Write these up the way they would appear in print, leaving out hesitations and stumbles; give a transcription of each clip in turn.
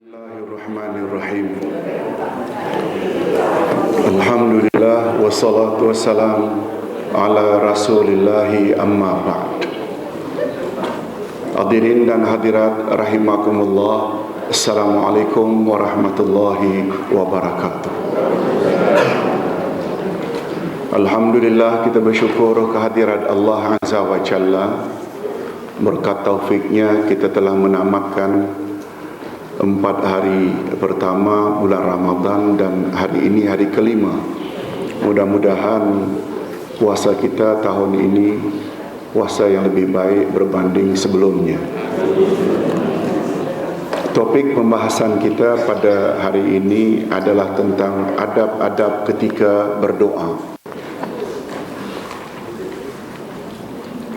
Bismillahirrahmanirrahim. Alhamdulillah wassalatu wassalam ala rasulillahi amma ba'd. Hadirin dan hadirat rahimakumullah, assalamualaikum warahmatullahi wabarakatuh. Alhamdulillah, kita bersyukur kehadirat Allah Azza wa Jalla. Berkat taufiknya kita telah menamatkan 4 hari pertama bulan Ramadan dan hari ini hari kelima. Mudah-mudahan puasa kita tahun ini puasa yang lebih baik berbanding sebelumnya. Topik pembahasan kita pada hari ini adalah tentang adab-adab ketika berdoa.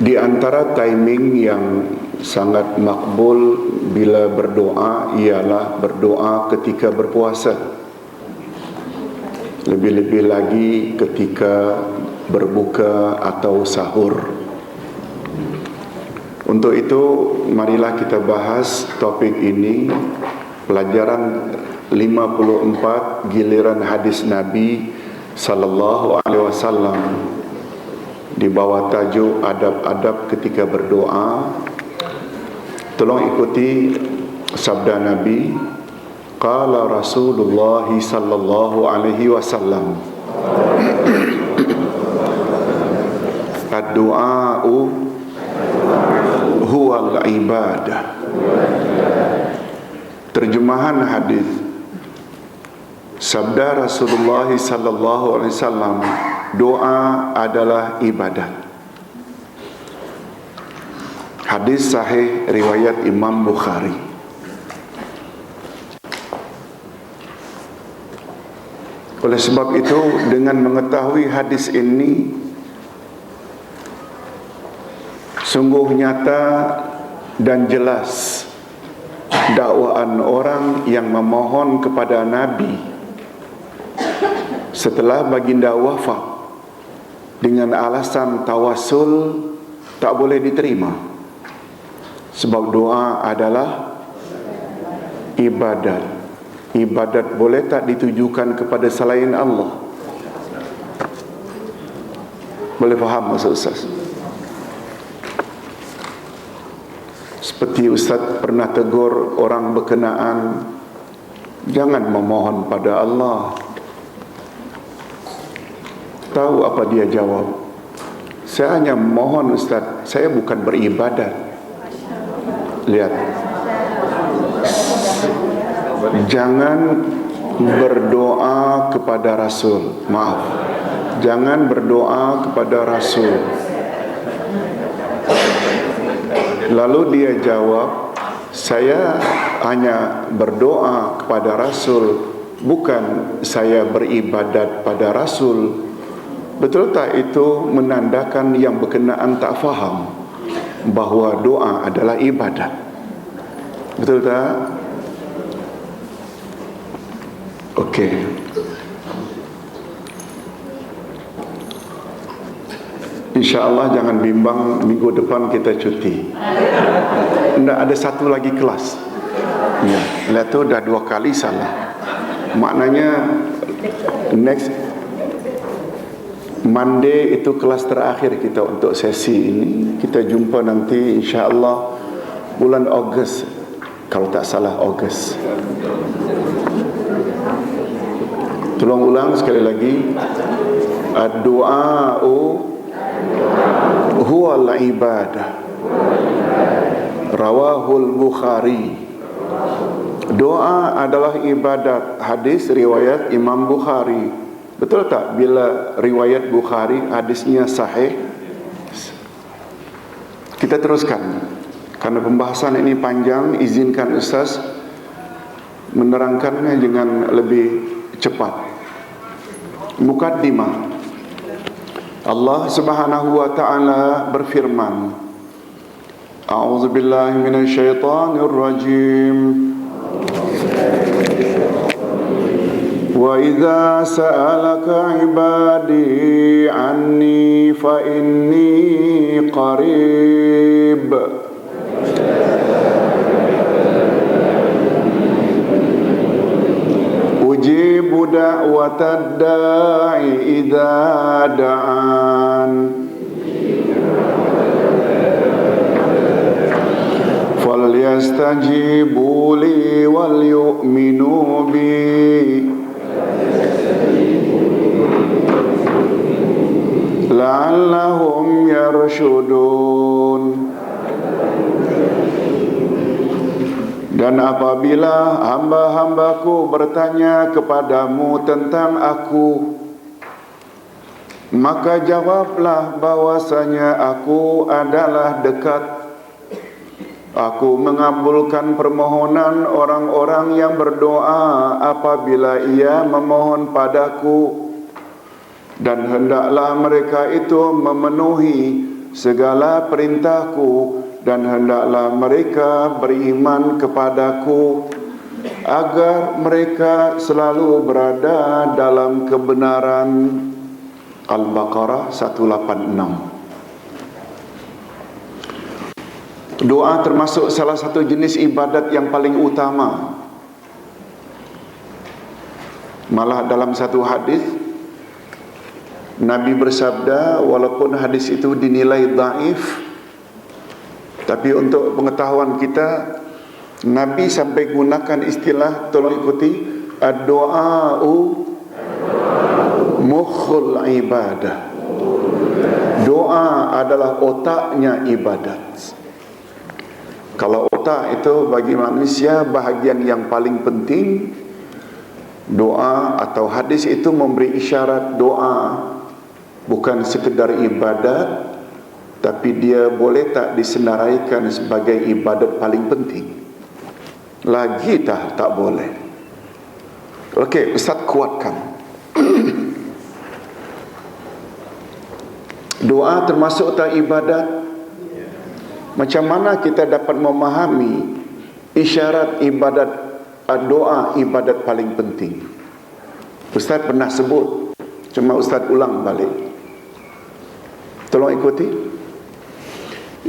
Di antara timing yang sangat makbul bila berdoa ialah berdoa ketika berpuasa. Lebih-lebih lagi ketika berbuka atau sahur. Untuk itu, marilah kita bahas topik ini, pelajaran 54 giliran hadis Nabi sallallahu alaihi wasallam di bawah tajuk adab-adab ketika berdoa. Tolong ikuti sabda Nabi. Qala Rasulullah sallallahu alaihi wasallam, ad-du'a'u huwal ibadah. Terjemahan hadis, sabda Rasulullah sallallahu alaihi wasallam, doa adalah ibadat. Hadis sahih riwayat Imam Bukhari. Oleh sebab itu, dengan mengetahui hadis ini, sungguh nyata dan jelas dakwaan orang yang memohon kepada Nabi setelah baginda wafat dengan alasan tawassul tak boleh diterima. Sebab doa adalah ibadat. Ibadat boleh tak ditujukan kepada selain Allah? Boleh faham maksud Ustaz? Seperti Ustaz pernah tegur orang berkenaan, jangan memohon pada Allah. Tahu apa dia jawab? Saya hanya memohon Ustaz, saya bukan beribadat. Lihat, jangan berdoa kepada Rasul. Maaf, jangan berdoa kepada Rasul. Lalu dia jawab, saya hanya berdoa kepada Rasul, bukan saya beribadat pada Rasul. Betul tak itu menandakan yang berkenaan tak faham bahawa doa adalah ibadat? Betul tak? Okey. InsyaAllah jangan bimbang, minggu depan kita cuti. Tidak ada satu lagi kelas. Ya, lihat tu dah 2 kali salah. Maknanya next Monday itu kelas terakhir kita untuk sesi ini. Kita jumpa nanti insya-Allah bulan Ogos, kalau tak salah Ogos. Tolong ulang sekali lagi. Ad-du'a'u huwal ibadah. Rawahul Bukhari. Doa adalah ibadat. Hadis riwayat Imam Bukhari. Betul tak bila riwayat Bukhari hadisnya sahih? Kita teruskan. Karena pembahasan ini panjang, izinkan Ustaz menerangkannya dengan lebih cepat. Mukaddimah. Allah Subhanahu wa taala berfirman, A'udzubillahi minasyaitonir rajim. Wa idza sa'alaka 'ibadi 'anni fa inni qarib da'watad da'i idza da'an falyastajibu li wal yu'minu bi la'allahum yarshudun. Dan apabila hamba-hambaku bertanya kepadamu tentang aku, maka jawablah bahwasanya aku adalah dekat. Aku mengabulkan permohonan orang-orang yang berdoa apabila ia memohon padaku, dan hendaklah mereka itu memenuhi segala perintahku, dan hendaklah mereka beriman kepadaku, agar mereka selalu berada dalam kebenaran. Al-Baqarah 186. Doa termasuk salah satu jenis ibadat yang paling utama. Malah dalam satu hadis Nabi bersabda, walaupun hadis itu dinilai dhaif, tapi untuk pengetahuan kita, Nabi sampai gunakan istilah, tolong ikuti, ad-du'a'u mukhul ibadah. Doa adalah otaknya ibadat. Kalau otak itu bagi manusia bahagian yang paling penting, doa atau hadis itu memberi isyarat doa bukan sekedar ibadat, tapi dia boleh tak disenaraikan sebagai ibadat paling penting. Lagi tak boleh. Okey, Ustaz kuatkan. Doa termasuk tak ibadat. Macam mana kita dapat memahami isyarat ibadat, doa ibadat paling penting? Ustaz pernah sebut, cuma Ustaz ulang balik. Tolong ikuti.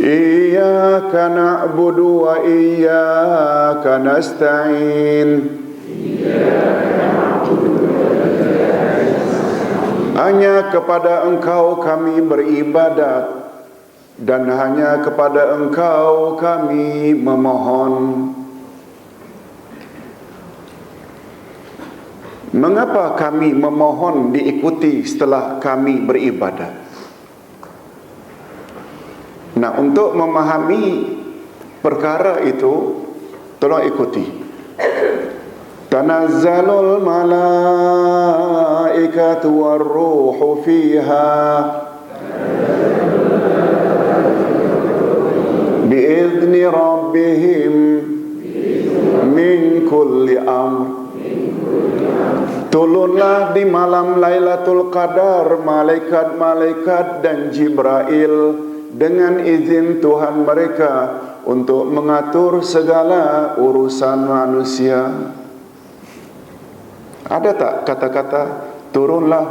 Iyyaka na'budu wa iyyaka nasta'in. Hanya kepada Engkau kami beribadat, dan hanya kepada Engkau kami memohon. Mengapa kami memohon diikuti setelah kami beribadat? Nah, untuk memahami perkara itu, tolong ikuti. Tanazzalul malaikatu warruhu fiha bi'izni rabbihim min kulli amr. Turunlah di malam Lailatul Qadar malaikat-malaikat dan Jibril dengan izin Tuhan mereka untuk mengatur segala urusan manusia. Ada tak kata-kata turunlah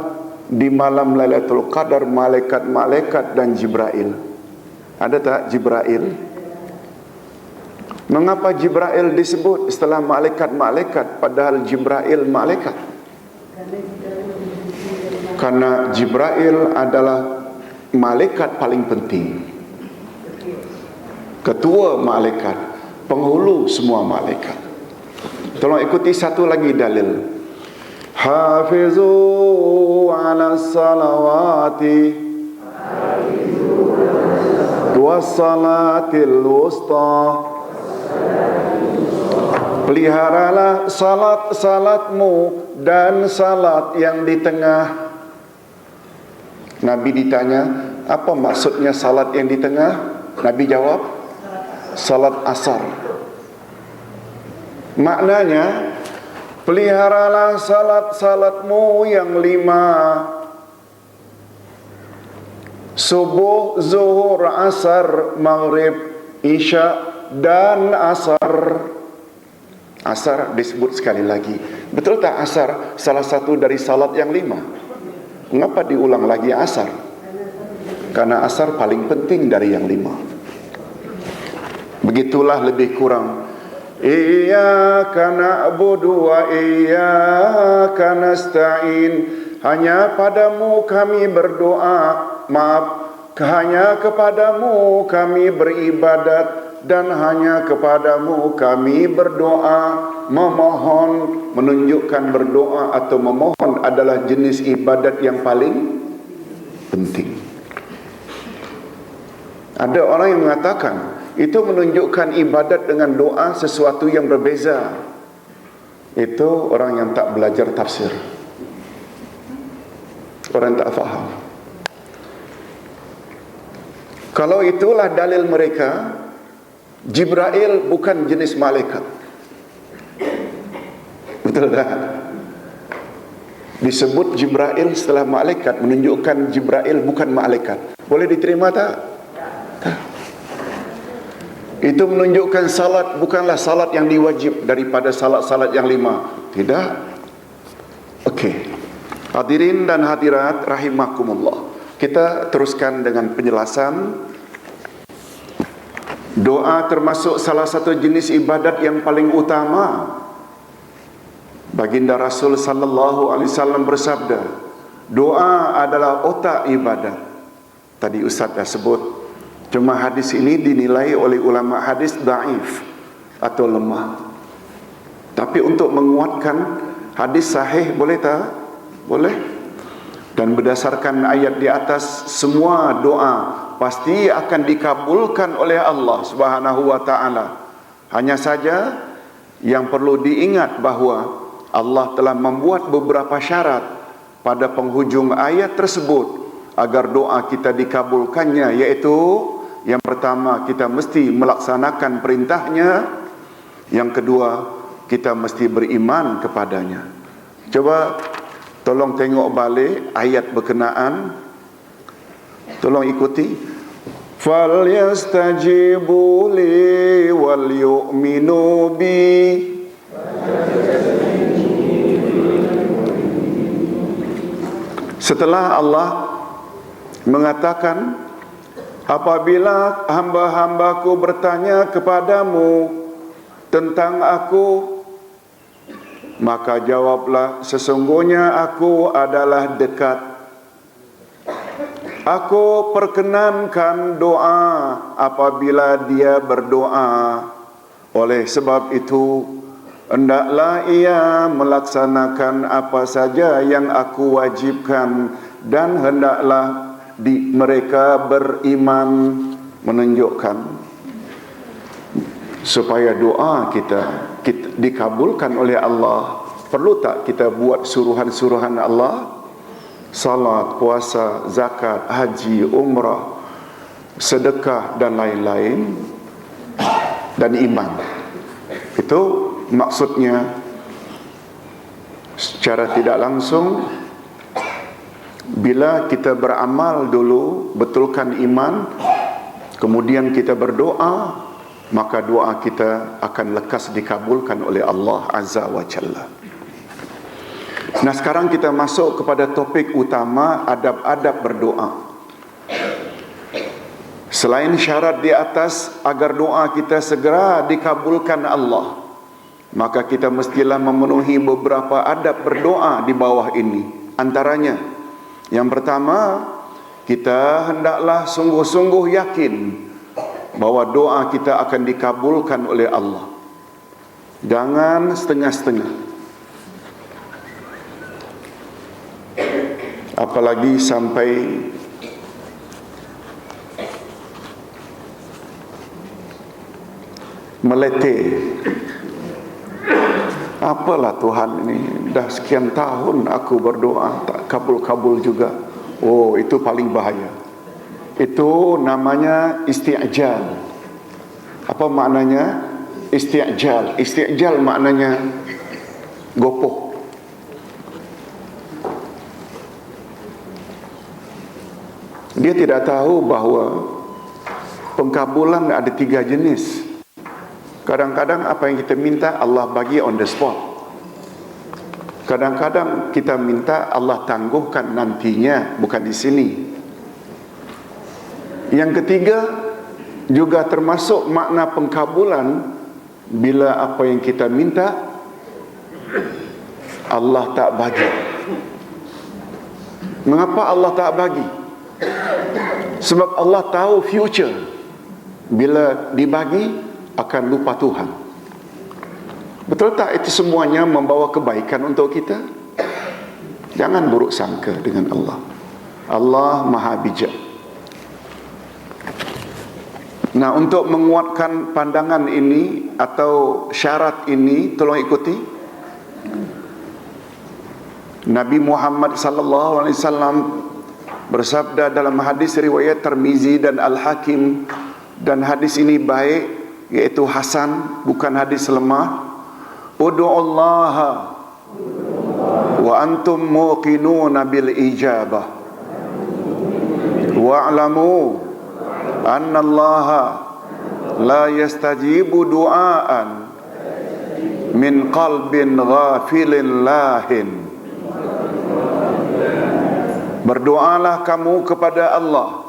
di malam Lailatul Qadar malaikat-malaikat dan Jibril? Ada tak Jibril? Mengapa Jibril disebut setelah malaikat-malaikat padahal Jibril malaikat? Karena Jibril adalah malaikat paling penting, ketua malaikat, penghulu semua malaikat. Tolong ikuti satu lagi dalil. Hafizu ala salawati wassalatil wusta. Peliharalah salat-salatmu dan salat yang di tengah. Nabi ditanya, apa maksudnya salat yang di tengah? Nabi jawab, salat asar. Maknanya, peliharalah salat-salatmu yang 5. Subuh, zuhur, asar, maghrib, isya, dan asar. Asar disebut sekali lagi. Betul tak asar salah satu dari salat yang 5? Mengapa diulang lagi asar? Karena asar paling penting dari yang 5. Begitulah lebih kurang Iyyaka na'budu wa iyyaka nasta'in. Hanya padamu kami berdoa, hanya kepadamu kami beribadat, dan hanya kepadamu kami berdoa. Memohon, menunjukkan berdoa atau memohon adalah jenis ibadat yang paling penting. Ada orang yang mengatakan itu menunjukkan ibadat dengan doa sesuatu yang berbeza. Itu orang yang tak belajar tafsir, orang tak faham. Kalau itulah dalil mereka, Jibril bukan jenis malaikat. Betul tak? Disebut Jibril setelah malaikat, menunjukkan Jibril bukan malaikat. Boleh diterima tak? Tak. Itu menunjukkan salat bukanlah salat yang diwajib daripada salat-salat yang 5. Tidak. Okey. Hadirin dan hadirat rahimakumullah. Kita teruskan dengan penjelasan. Doa termasuk salah satu jenis ibadat yang paling utama. Baginda Rasul sallallahu alaihi wasallam bersabda, doa adalah otak ibadat. Tadi Ustaz dah sebut. Cuma hadis ini dinilai oleh ulama hadis dhaif atau lemah. Tapi untuk menguatkan hadis sahih boleh tak? Boleh. Dan berdasarkan ayat di atas, semua doa pasti akan dikabulkan oleh Allah Subhanahu wa taala. Hanya saja yang perlu diingat bahawa Allah telah membuat beberapa syarat pada penghujung ayat tersebut agar doa kita dikabulkannya, iaitu yang pertama, kita mesti melaksanakan perintahnya. Yang kedua, kita mesti beriman kepadanya. Coba tolong tengok balik ayat berkenaan. Tolong ikuti. Falyastajibu li wal yu'minu bi. Setelah Allah mengatakan, apabila hamba-hambaku bertanya kepadamu tentang aku, maka jawablah, sesungguhnya aku adalah dekat. Aku perkenankan doa apabila dia berdoa. Oleh sebab itu, hendaklah ia melaksanakan apa saja yang aku wajibkan, dan hendaklah mereka beriman. Menunjukkan supaya doa kita dikabulkan oleh Allah, perlu tak kita buat suruhan-suruhan Allah? Salat, puasa, zakat, haji, umrah, sedekah dan lain-lain, dan iman. Itu maksudnya secara tidak langsung. Bila kita beramal dulu, betulkan iman, kemudian kita berdoa, maka doa kita akan lekas dikabulkan oleh Allah Azza wa Jalla. Nah, sekarang kita masuk kepada topik utama, adab-adab berdoa. Selain syarat di atas agar doa kita segera dikabulkan Allah, maka kita mestilah memenuhi beberapa adab berdoa di bawah ini. Antaranya, yang pertama, kita hendaklah sungguh-sungguh yakin bahawa doa kita akan dikabulkan oleh Allah. Jangan setengah-setengah. Apalagi sampai meletih. Apalah Tuhan ini, dah sekian tahun aku berdoa tak kabul-kabul juga. Oh, itu paling bahaya. Itu namanya isti'jal. Apa maknanya isti'jal? Isti'jal maknanya gopoh. Dia tidak tahu bahawa pengkabulan ada 3 jenis. Kadang-kadang apa yang kita minta Allah bagi on the spot. Kadang-kadang kita minta Allah tangguhkan nantinya, bukan di sini. Yang ketiga, juga termasuk makna pengkabulan, bila apa yang kita minta Allah tak bagi. Mengapa Allah tak bagi? Sebab Allah tahu future. Bila dibagi akan lupa Tuhan. Betul tak itu semuanya membawa kebaikan untuk kita? Jangan buruk sangka dengan Allah. Allah Maha Bijak. Nah, untuk menguatkan pandangan ini atau syarat ini, tolong ikuti. Nabi Muhammad sallallahu alaihi wasallam bersabda dalam hadis riwayat Tirmizi dan Al-Hakim, dan hadis ini baik, yaitu hasan, bukan hadis lemah. Ud'ullaha wa antum muqinuna bil ijabah wa'lamu anna Allaha la yastajibu du'aan min qalbin ghafilin lahin. Berdoalah kamu kepada Allah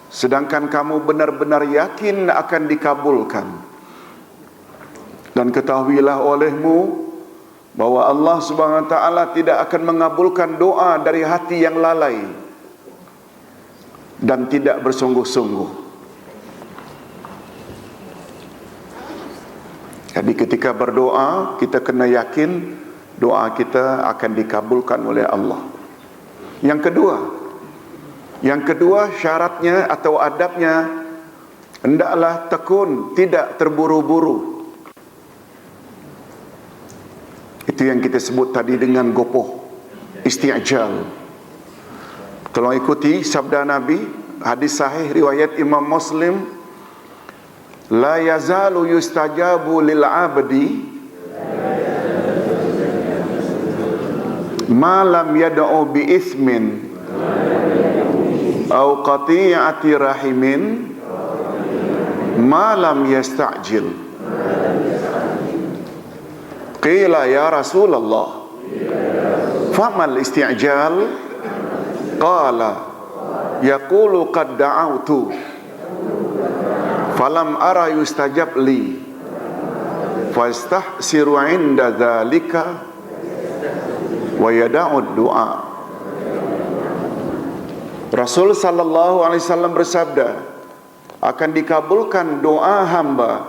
sedangkan kamu benar-benar yakin akan dikabulkan, dan ketahuilah olehmu bahwa Allah Subhanahu wa taala tidak akan mengabulkan doa dari hati yang lalai dan tidak bersungguh-sungguh. Jadi ketika berdoa, kita kena yakin doa kita akan dikabulkan oleh Allah. Yang kedua syaratnya atau adabnya, hendaklah tekun, tidak terburu-buru. Itu yang kita sebut tadi dengan gopoh, isti'jal. Tolong ikuti sabda Nabi, hadis sahih riwayat Imam Muslim, la yazalu yustajabu lil abdi ma lam yad'u bi ismin au qati'ati rahimin ma lam yasta'jil. Qila ya Rasulullah famal isti'jal? Qala yaqulu qad da'awtu falam ara yustajab li fastahsiru 'inda dzalika wa yada'ud du'a. Rasul sallallahu alaihi wasallam bersabda, akan dikabulkan doa hamba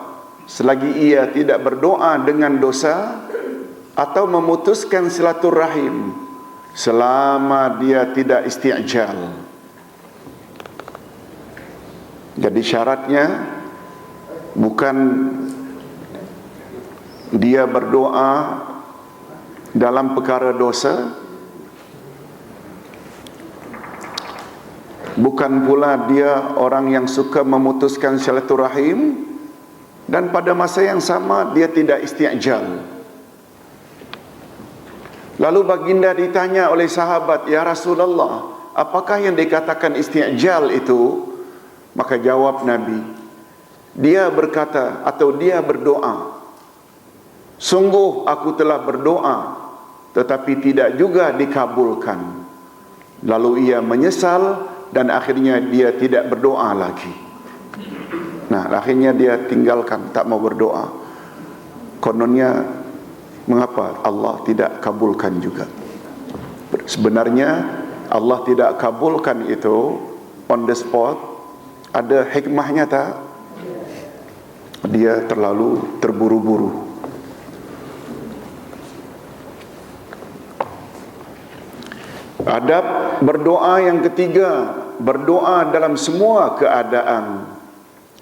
selagi ia tidak berdoa dengan dosa atau memutuskan silaturahim, selama dia tidak isti'jal. Jadi syaratnya bukan dia berdoa dalam perkara dosa, bukan pula dia orang yang suka memutuskan silaturahim, dan pada masa yang sama dia tidak isti'jal. Lalu baginda ditanya oleh sahabat, ya Rasulullah, apakah yang dikatakan isti'jal itu? Maka jawab Nabi, dia berkata atau dia berdoa, sungguh aku telah berdoa tetapi tidak juga dikabulkan. Lalu ia menyesal dan akhirnya dia tidak berdoa lagi. Nah, akhirnya dia tinggalkan, tak mau berdoa. Kononnya mengapa Allah tidak kabulkan juga? Sebenarnya Allah tidak kabulkan itu on the spot, ada hikmahnya tak? Dia terlalu terburu-buru. Adab berdoa yang ketiga, berdoa dalam semua keadaan.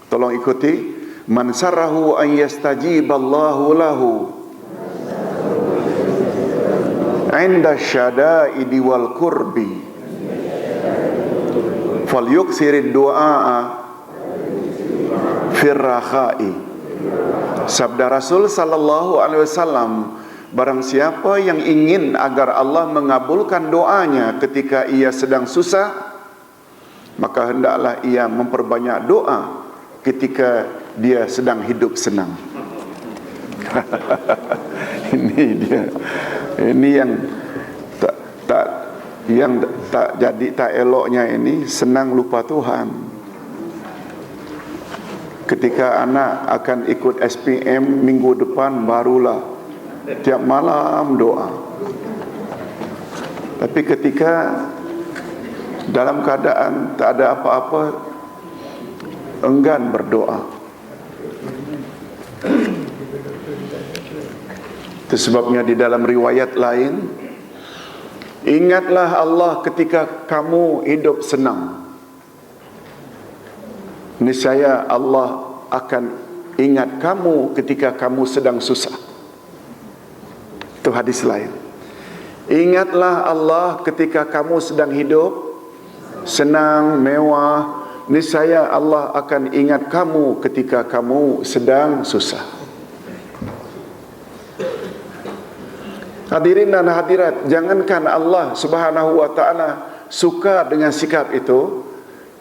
Tolong ikuti. Man sarrahu an yastajiballahu lahu 'inda syada'idi wal kurbi falyuksirid du'a firrakhai. Sabda Rasul sallallahu alaihi wasallam, barang siapa yang ingin agar Allah mengabulkan doanya ketika ia sedang susah, maka hendaklah ia memperbanyak doa ketika dia sedang hidup senang. Ini dia. Ini yang tak jadi tak eloknya ini, senang lupa Tuhan. Ketika anak akan ikut SPM minggu depan, barulah tiap malam doa. Tapi ketika dalam keadaan tak ada apa-apa, enggan berdoa. Itu sebabnya di dalam riwayat lain, ingatlah Allah ketika kamu hidup senang, niscaya Allah akan ingat kamu ketika kamu sedang susah. Itu hadis lain. Ingatlah Allah ketika kamu sedang hidup senang, mewah, niscaya Allah akan ingat kamu ketika kamu sedang susah. Hadirin dan hadirat, jangankan Allah Subhanahu wa taala suka dengan sikap itu,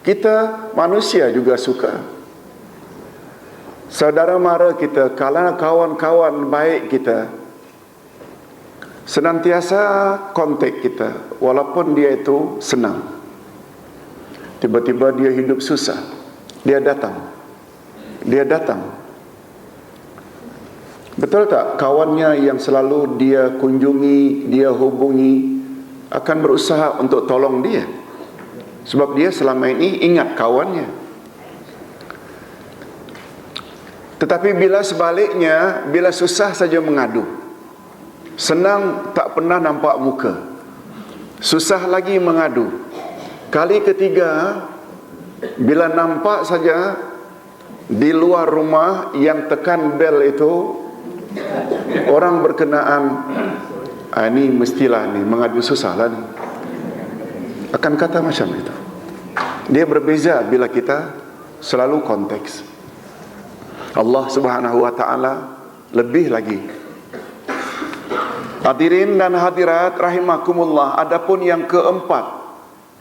kita manusia juga suka. Saudara mara kita, kawan-kawan baik kita, senantiasa kontak kita walaupun dia itu senang. Tiba-tiba dia hidup susah, dia datang. Betul tak? Kawannya yang selalu dia kunjungi, dia hubungi, akan berusaha untuk tolong dia, sebab dia selama ini ingat kawannya. Tetapi bila sebaliknya, bila susah saja mengadu, senang tak pernah nampak muka, susah lagi mengadu, kali ketiga bila nampak saja di luar rumah yang tekan bel itu orang berkenaan, ini mestilah ni mengadu susah lah ni, akan kata macam itu. Dia berbeza bila kita selalu konteks. Allah Subhanahu wa taala lebih lagi. Hadirin dan hadirat rahimakumullah, adapun yang keempat,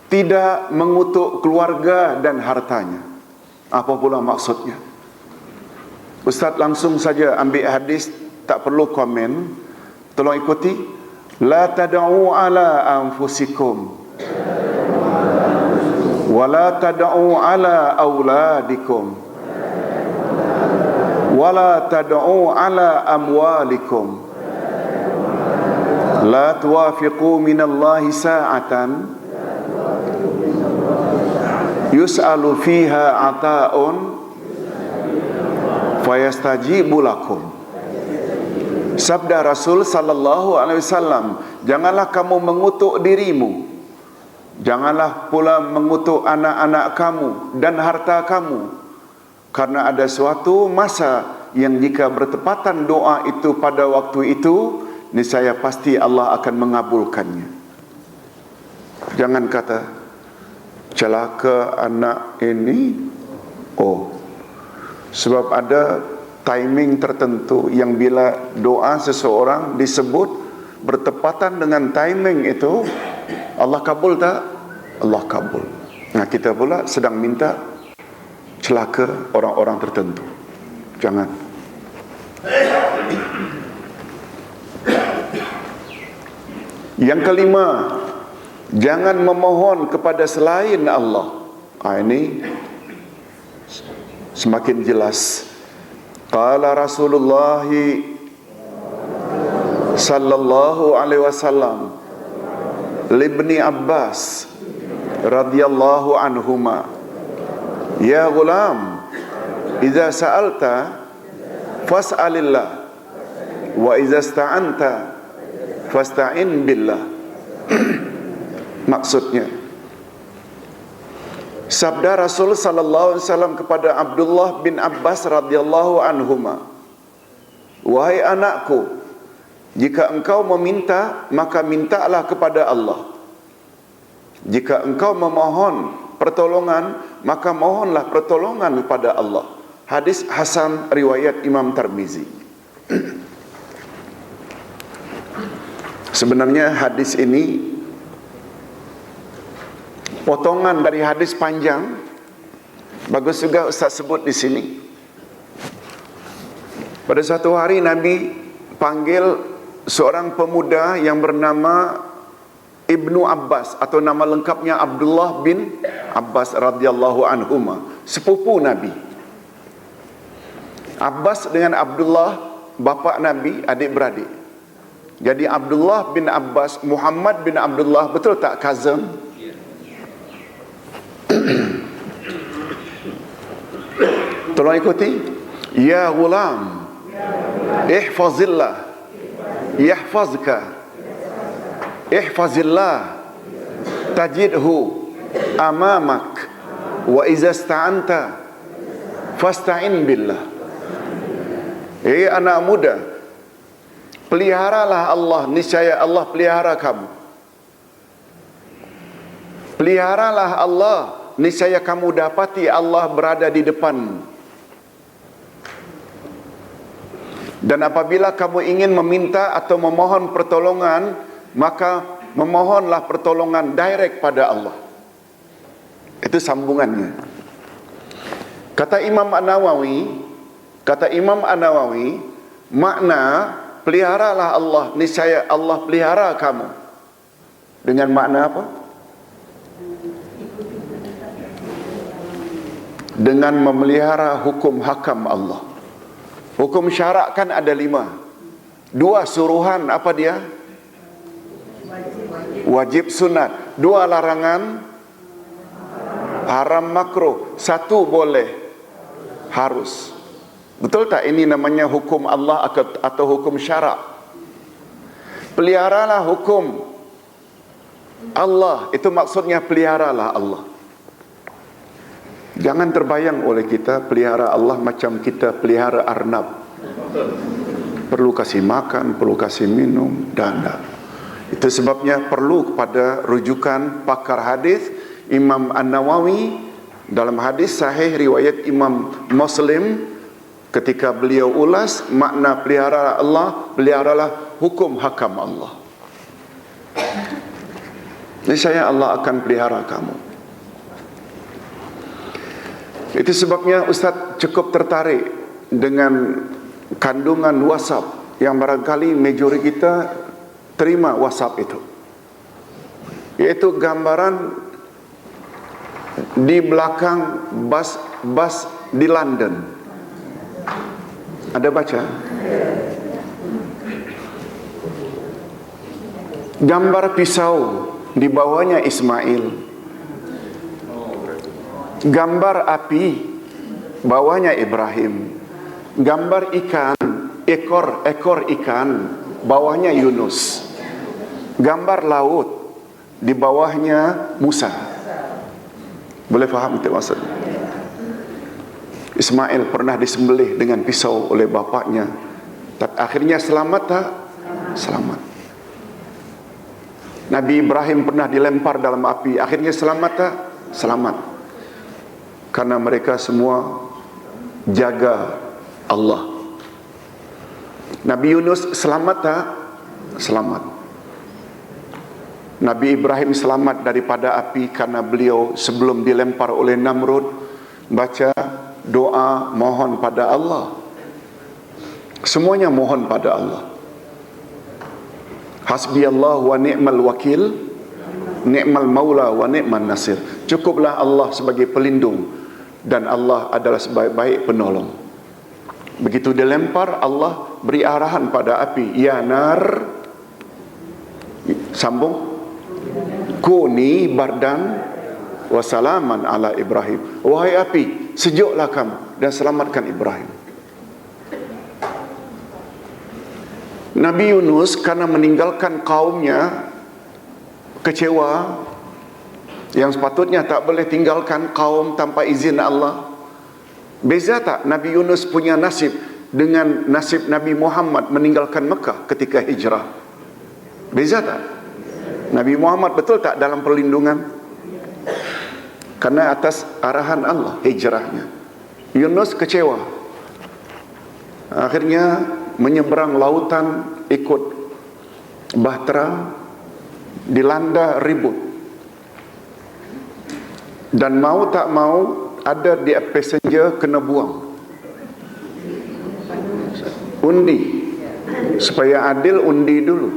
tidak mengutuk keluarga dan hartanya. Apa pula maksudnya? Ustaz langsung saja ambil hadis, tak perlu komen. Tolong ikuti. La tad'u ala anfusikum wa la tad'u ala auladikum wa la tad'u ala amwalikum la tuwafiqu minallahi sa'atan yus'alu fiha ata'un fayastajibu lakum. Sabda Rasul sallallahu alaihi wasallam, janganlah kamu mengutuk dirimu, janganlah pula mengutuk anak-anak kamu dan harta kamu, karena ada suatu masa yang jika bertepatan doa itu pada waktu itu, niscaya pasti Allah akan mengabulkannya. Jangan kata celaka anak ini, sebab ada timing tertentu yang bila doa seseorang disebut bertepatan dengan timing itu, Allah kabul tak? Allah kabul. Nah, kita pula sedang minta celaka orang-orang tertentu. Jangan. Yang kelima, jangan memohon kepada selain Allah. Ini semakin jelas. Qala Rasulullah sallallahu alaihi wasallam libni Abbas radhiyallahu anhuma, ya gulam, idza sa'alta fas'alillah wa idza ista'anta fasta'in billah. Maksudnya, sabda Rasul sallallahu alaihi wasallam kepada Abdullah bin Abbas radhiyallahu anhuma, wahai anakku, jika engkau meminta, maka mintalah kepada Allah. Jika engkau memohon pertolongan, maka mohonlah pertolongan kepada Allah. Hadis hasan riwayat Imam Tirmizi. Sebenarnya hadis ini potongan dari hadis panjang. Bagus juga Ustaz sebut di sini. Pada suatu hari Nabi panggil seorang pemuda yang bernama Ibnu Abbas, atau nama lengkapnya Abdullah bin Abbas radhiyallahu anhuma, sepupu Nabi. Abbas dengan Abdullah, bapa Nabi, adik-beradik. Jadi Abdullah bin Abbas, Muhammad bin Abdullah, betul tak cousin? Tolong ikuti. Ya ghulam, ihfazillah yahfazka, ihfazillah tajidhu amamak, wa iza sta'anta fasta'in billah. Anak muda, peliharalah Allah, niscaya Allah pelihara kamu. Peliharalah Allah, niscaya kamu dapati Allah berada di depan. Dan apabila kamu ingin meminta atau memohon pertolongan, maka memohonlah pertolongan direct pada Allah. Itu sambungannya. Kata Imam An-Nawawi, makna peliharalah Allah, niscaya Allah pelihara kamu. Dengan makna apa? Dengan memelihara hukum hakam Allah. Hukum syarak kan ada 5. 2 suruhan, apa dia? Wajib sunat. 2 larangan, haram makruh. 1 boleh, harus. Betul tak ini namanya hukum Allah atau hukum syarak? Peliharalah hukum Allah, itu maksudnya peliharalah Allah. Jangan terbayang oleh kita pelihara Allah macam kita pelihara arnab. Perlu kasih makan, perlu kasih minum, dana. Itu sebabnya perlu kepada rujukan pakar hadis Imam An-Nawawi dalam hadis sahih riwayat Imam Muslim, ketika beliau ulas makna pelihara Allah, peliharalah hukum hakam Allah. Niscaya Allah akan pelihara kamu. Itu sebabnya Ustaz cukup tertarik dengan kandungan WhatsApp yang barangkali majoriti kita terima WhatsApp itu, iaitu gambaran di belakang bas di London. Ada baca? Gambar pisau, di bawahnya Ismail. Gambar api, bawahnya Ibrahim. Gambar ikan, ekor ikan, bawahnya Yunus. Gambar laut, di bawahnya Musa. Boleh faham itu maksudnya? Ismail pernah disembelih dengan pisau oleh bapaknya, tapi akhirnya selamat tak? Selamat. Nabi Ibrahim pernah dilempar dalam api, akhirnya selamat tak? Selamat. Karena mereka semua jaga Allah. Nabi Yunus selamat tak? Selamat. Nabi Ibrahim selamat daripada api karena beliau sebelum dilempar oleh Namrud baca doa mohon pada Allah. Semuanya mohon pada Allah. Hasbiyallah wa ni'mal wakil, ni'mal maula wa ni'man nasir. Cukuplah Allah sebagai pelindung dan Allah adalah sebaik-baik penolong. Begitu dilempar, Allah beri arahan pada api, ya nar, sambung, kuni bardan wasalaman ala Ibrahim. Wahai api, sejuklah kamu dan selamatkan Ibrahim. Nabi Yunus karena meninggalkan kaumnya kecewa, yang sepatutnya tak boleh tinggalkan kaum tanpa izin Allah. Beza tak Nabi Yunus punya nasib dengan nasib Nabi Muhammad meninggalkan Mekah ketika hijrah? Beza tak? Nabi Muhammad betul tak dalam perlindungan? Karena atas arahan Allah hijrahnya. Yunus kecewa, akhirnya menyeberang lautan ikut bahtera, dilanda ribut. Dan mau tak mau ada dia passenger kena buang. Undi, supaya adil undi dulu.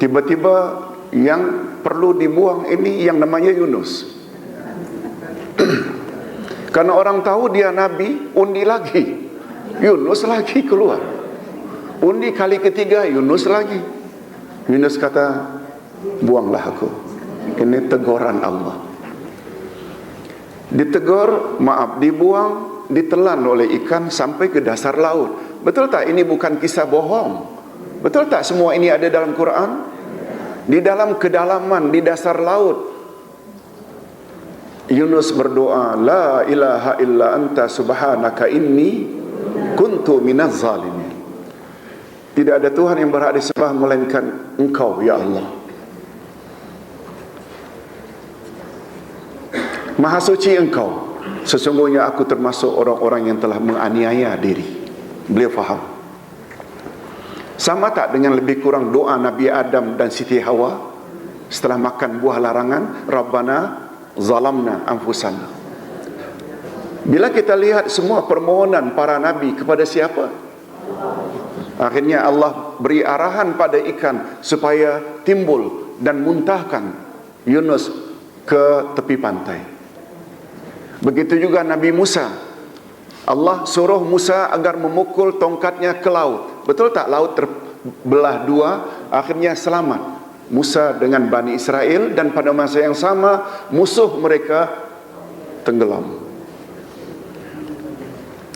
Tiba-tiba yang perlu dibuang ini yang namanya Yunus. Karena orang tahu dia Nabi, undi lagi. Yunus lagi keluar. Undi kali ketiga, Yunus lagi. Yunus kata, buanglah aku. Ini teguran Allah. Ditegur, maaf, dibuang, ditelan oleh ikan sampai ke dasar laut. Betul tak ini bukan kisah bohong? Betul tak semua ini ada dalam Quran? Di dalam kedalaman, di dasar laut, Yunus berdoa, la ilaha illa anta subhanaka inni kuntu minaz zalimin. Tidak ada Tuhan yang berhak disembah melainkan Engkau, ya Allah. Maha suci Engkau, sesungguhnya aku termasuk orang-orang yang telah menganiaya diri. Beliau faham. Sama tak dengan lebih kurang doa Nabi Adam dan Siti Hawa setelah makan buah larangan, Rabbana zalamna anfusana. Bila kita lihat semua permohonan para nabi kepada siapa? Akhirnya Allah beri arahan pada ikan supaya timbul dan muntahkan Yunus ke tepi pantai. Begitu juga Nabi Musa. Allah suruh Musa agar memukul tongkatnya ke laut. Betul tak laut terbelah dua, akhirnya selamat Musa dengan Bani Israel, dan pada masa yang sama musuh mereka tenggelam.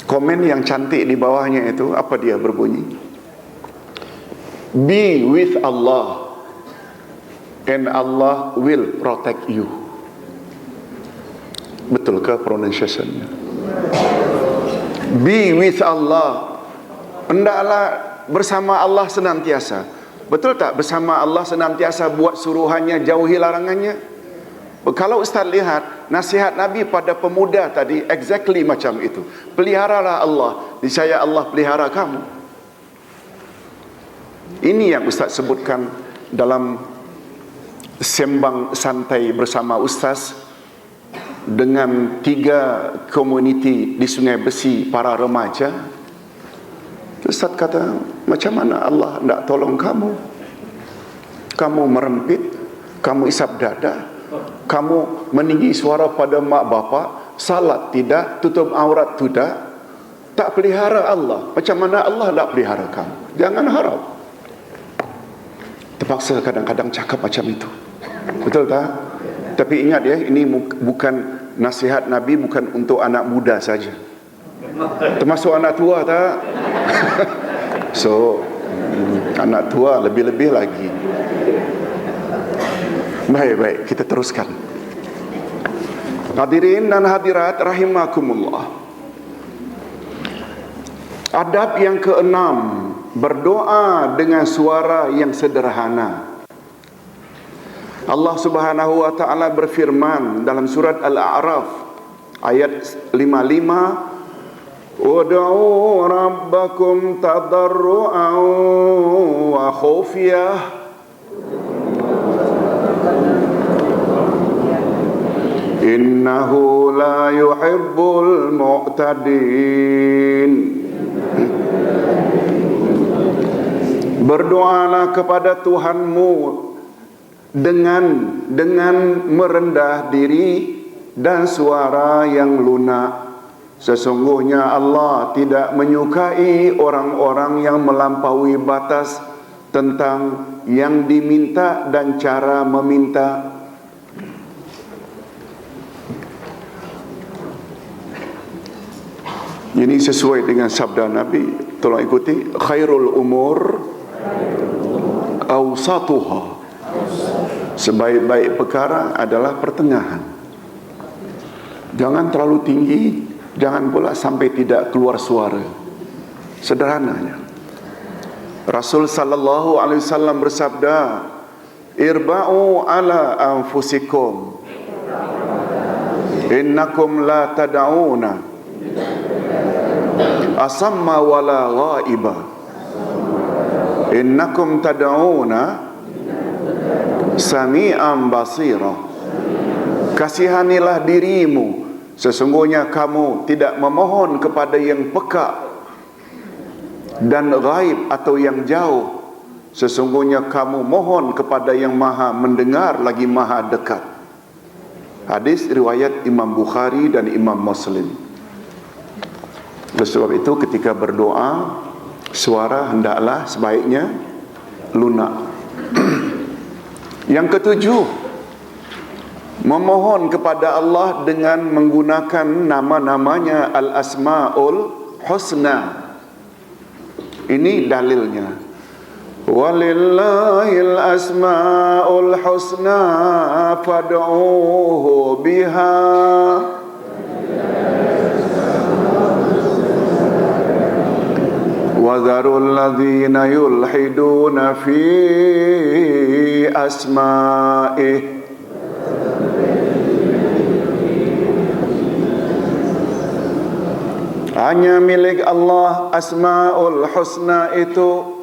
Komen yang cantik di bawahnya itu, apa dia berbunyi? Be with Allah and Allah will protect you. Betul ke pronunciation-nya? Be with Allah. Hendaklah bersama Allah senantiasa. Betul tak bersama Allah senantiasa buat suruhannya, jauhi larangannya? Kalau Ustaz lihat nasihat Nabi pada pemuda tadi, exactly macam itu. Peliharalah Allah, niscaya Allah pelihara kamu. Ini yang Ustaz sebutkan dalam sembang santai bersama Ustaz dengan 3 komuniti di Sungai Besi, para remaja. Ustaz kata, macam mana Allah nak tolong kamu? Kamu merempit, kamu isap dada, kamu meninggi suara pada mak bapak, salat tidak, tutup aurat tidak, tak pelihara Allah. Macam mana Allah nak pelihara kamu? Jangan harap. Terpaksa kadang-kadang cakap macam itu. Betul tak? Tapi ingat ya, ini bukan nasihat Nabi, bukan untuk anak muda saja. Termasuk anak tua tak? So, anak tua lebih-lebih lagi. Baik-baik, kita teruskan. Hadirin dan hadirat rahimakumullah. Adab yang keenam, berdoa dengan suara yang sederhana. Allah Subhanahu wa taala berfirman dalam surat Al-A'raf ayat 55, "Ud'u rabbakum tadarru'an wa khufyah." Innahu la yuhibbul mu'tadin. Berdoalah kepada Tuhanmu dengan merendah diri dan suara yang lunak. Sesungguhnya Allah tidak menyukai orang-orang yang melampaui batas tentang yang diminta dan cara meminta. Ini sesuai dengan sabda Nabi, tolong ikuti, khairul umur awsatuha. Sebaik-baik perkara adalah pertengahan. Jangan terlalu tinggi, jangan pula sampai tidak keluar suara. Sederhananya. Rasul sallallahu alaihi wasallam bersabda, "Irba'u ala anfusikum. Innakum la tad'una asamma wala ghaiba. Innakum tad'una sami'an basira." Kasihanilah dirimu, sesungguhnya kamu tidak memohon kepada yang peka dan gaib atau yang jauh. Sesungguhnya kamu mohon kepada yang maha mendengar lagi maha dekat. Hadis riwayat Imam Bukhari dan Imam Muslim. Oleh sebab itu ketika berdoa, suara hendaklah sebaiknya lunak. Yang ketujuh, memohon kepada Allah dengan menggunakan nama-namanya Al-Asma'ul Husna. Ini dalilnya. Walillahil asma'ul husna fad'uhu biha. Wadharul ladzina yulhiduna fi asma'ih. Hanya milik Allah Asma'ul Husna itu,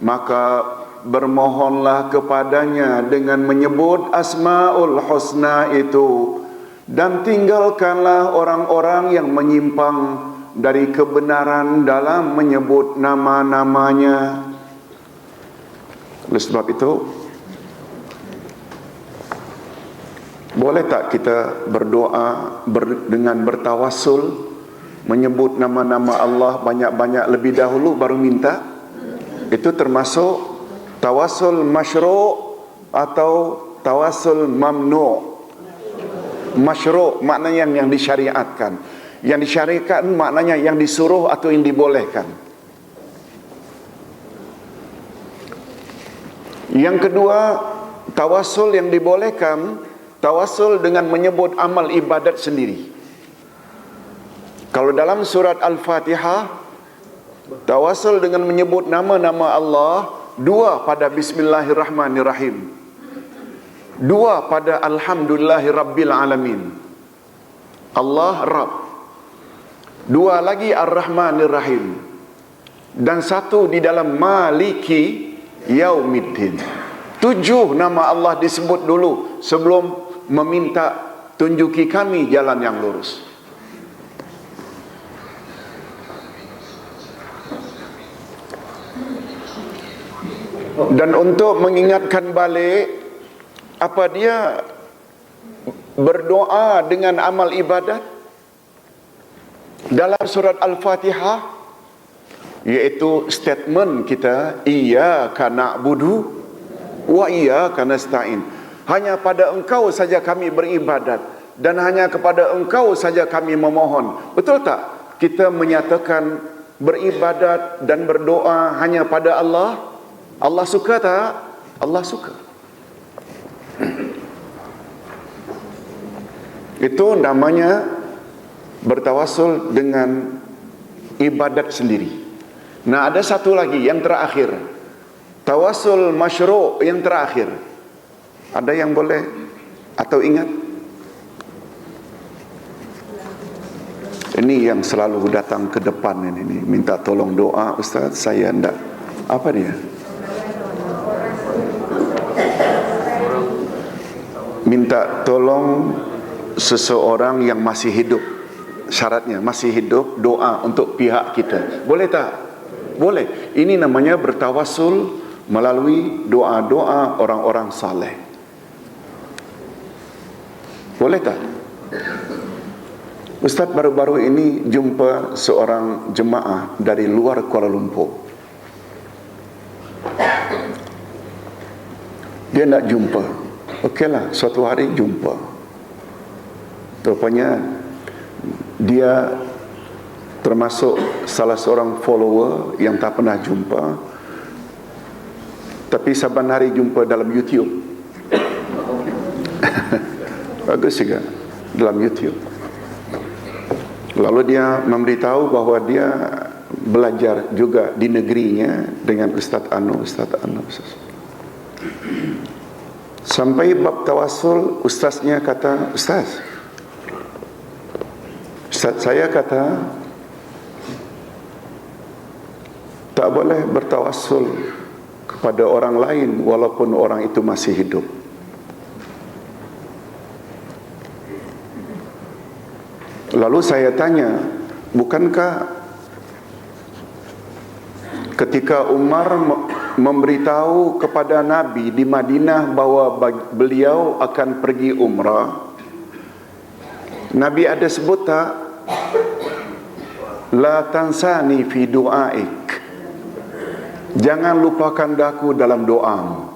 maka bermohonlah kepadanya dengan menyebut Asma'ul Husna itu, dan tinggalkanlah orang-orang yang menyimpang dari kebenaran dalam menyebut nama-namanya. Oleh sebab itu, boleh tak kita berdoa dengan bertawassul, menyebut nama-nama Allah banyak-banyak lebih dahulu baru minta? Itu termasuk tawassul masyru' atau tawassul mamnu'. Masyru' maknanya yang disyariatkan. Yang disyariatkan maknanya yang disuruh atau yang dibolehkan. Yang kedua, tawassul yang dibolehkan, tawassul dengan menyebut amal ibadat sendiri. Kalau dalam surat Al-Fatihah, tawassul dengan menyebut nama-nama Allah, 2 pada Bismillahirrahmanirrahim, 2 pada Alhamdulillahirabbil alamin. Allah Rabb, 2 lagi Ar-Rahmanir-Rahim, dan 1 di dalam Maliki Yaumiddin. 7 nama Allah disebut dulu sebelum meminta tunjuki kami jalan yang lurus. Dan untuk mengingatkan balik, apa dia berdoa dengan amal ibadat dalam surat Al-Fatihah, iaitu statement kita, iyyaka na'budu wa iyyaka nasta'in. Hanya pada Engkau saja kami beribadat dan hanya kepada Engkau saja kami memohon. Betul tak kita menyatakan beribadat dan berdoa hanya pada Allah? Allah suka tak? Allah suka. Itu namanya bertawassul dengan ibadat sendiri. Nah, ada satu lagi yang terakhir, tawassul masyru' yang terakhir. Ada yang boleh atau ingat? Ini yang selalu datang ke depan ini minta tolong doa, Ustaz, saya enggak. Apa dia? Minta tolong seseorang yang masih hidup. Syaratnya masih hidup, doa untuk pihak kita. Boleh tak? Boleh. Ini namanya bertawassul melalui doa-doa orang-orang saleh. Boleh tak? Ustaz baru-baru ini jumpa seorang jemaah dari luar Kuala Lumpur. Dia nak jumpa. Okeylah, suatu hari jumpa. Rupanya dia termasuk salah seorang follower yang tak pernah jumpa, tapi saban hari jumpa dalam YouTube. Bagus juga dalam YouTube. Lalu dia memberitahu bahawa dia belajar juga di negerinya dengan Ustaz Anu. Sampai bab tawassul, ustaznya kata, Ustaz, saya kata tak boleh bertawassul kepada orang lain walaupun orang itu masih hidup. Lalu saya tanya, bukankah ketika Umar memberitahu kepada Nabi di Madinah bahawa beliau akan pergi umrah, Nabi ada sebut tak, la tansani fi du'aik, jangan lupakan daku dalam doamu.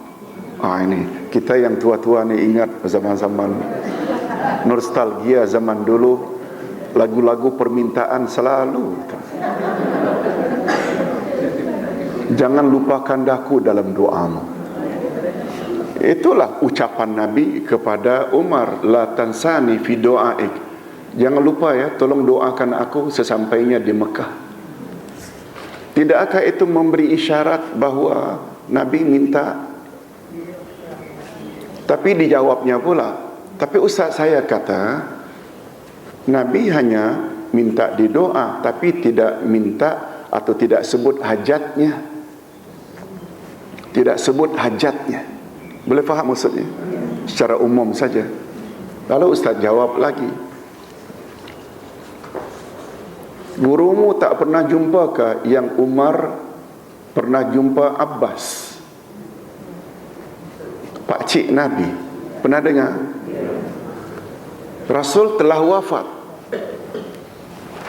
Ini kita yang tua-tua ni ingat zaman-zaman nostalgia zaman dulu, lagu-lagu permintaan selalu. Jangan lupakan daku dalam doamu. Itulah ucapan Nabi kepada Umar, la tansani fi du'aik, jangan lupa ya, tolong doakan aku sesampainya di Mekah. Tidakkah itu memberi isyarat bahawa Nabi minta? Tapi dijawabnya pula, tapi ustaz saya kata Nabi hanya minta di doa, tapi tidak minta atau tidak sebut hajatnya. Tidak sebut hajatnya. Boleh faham maksudnya? Secara umum saja. Lalu ustaz jawab lagi, gurumu tak pernah jumpa ke yang Umar pernah jumpa Abbas, pakcik Nabi? Pernah dengar? Rasul telah wafat,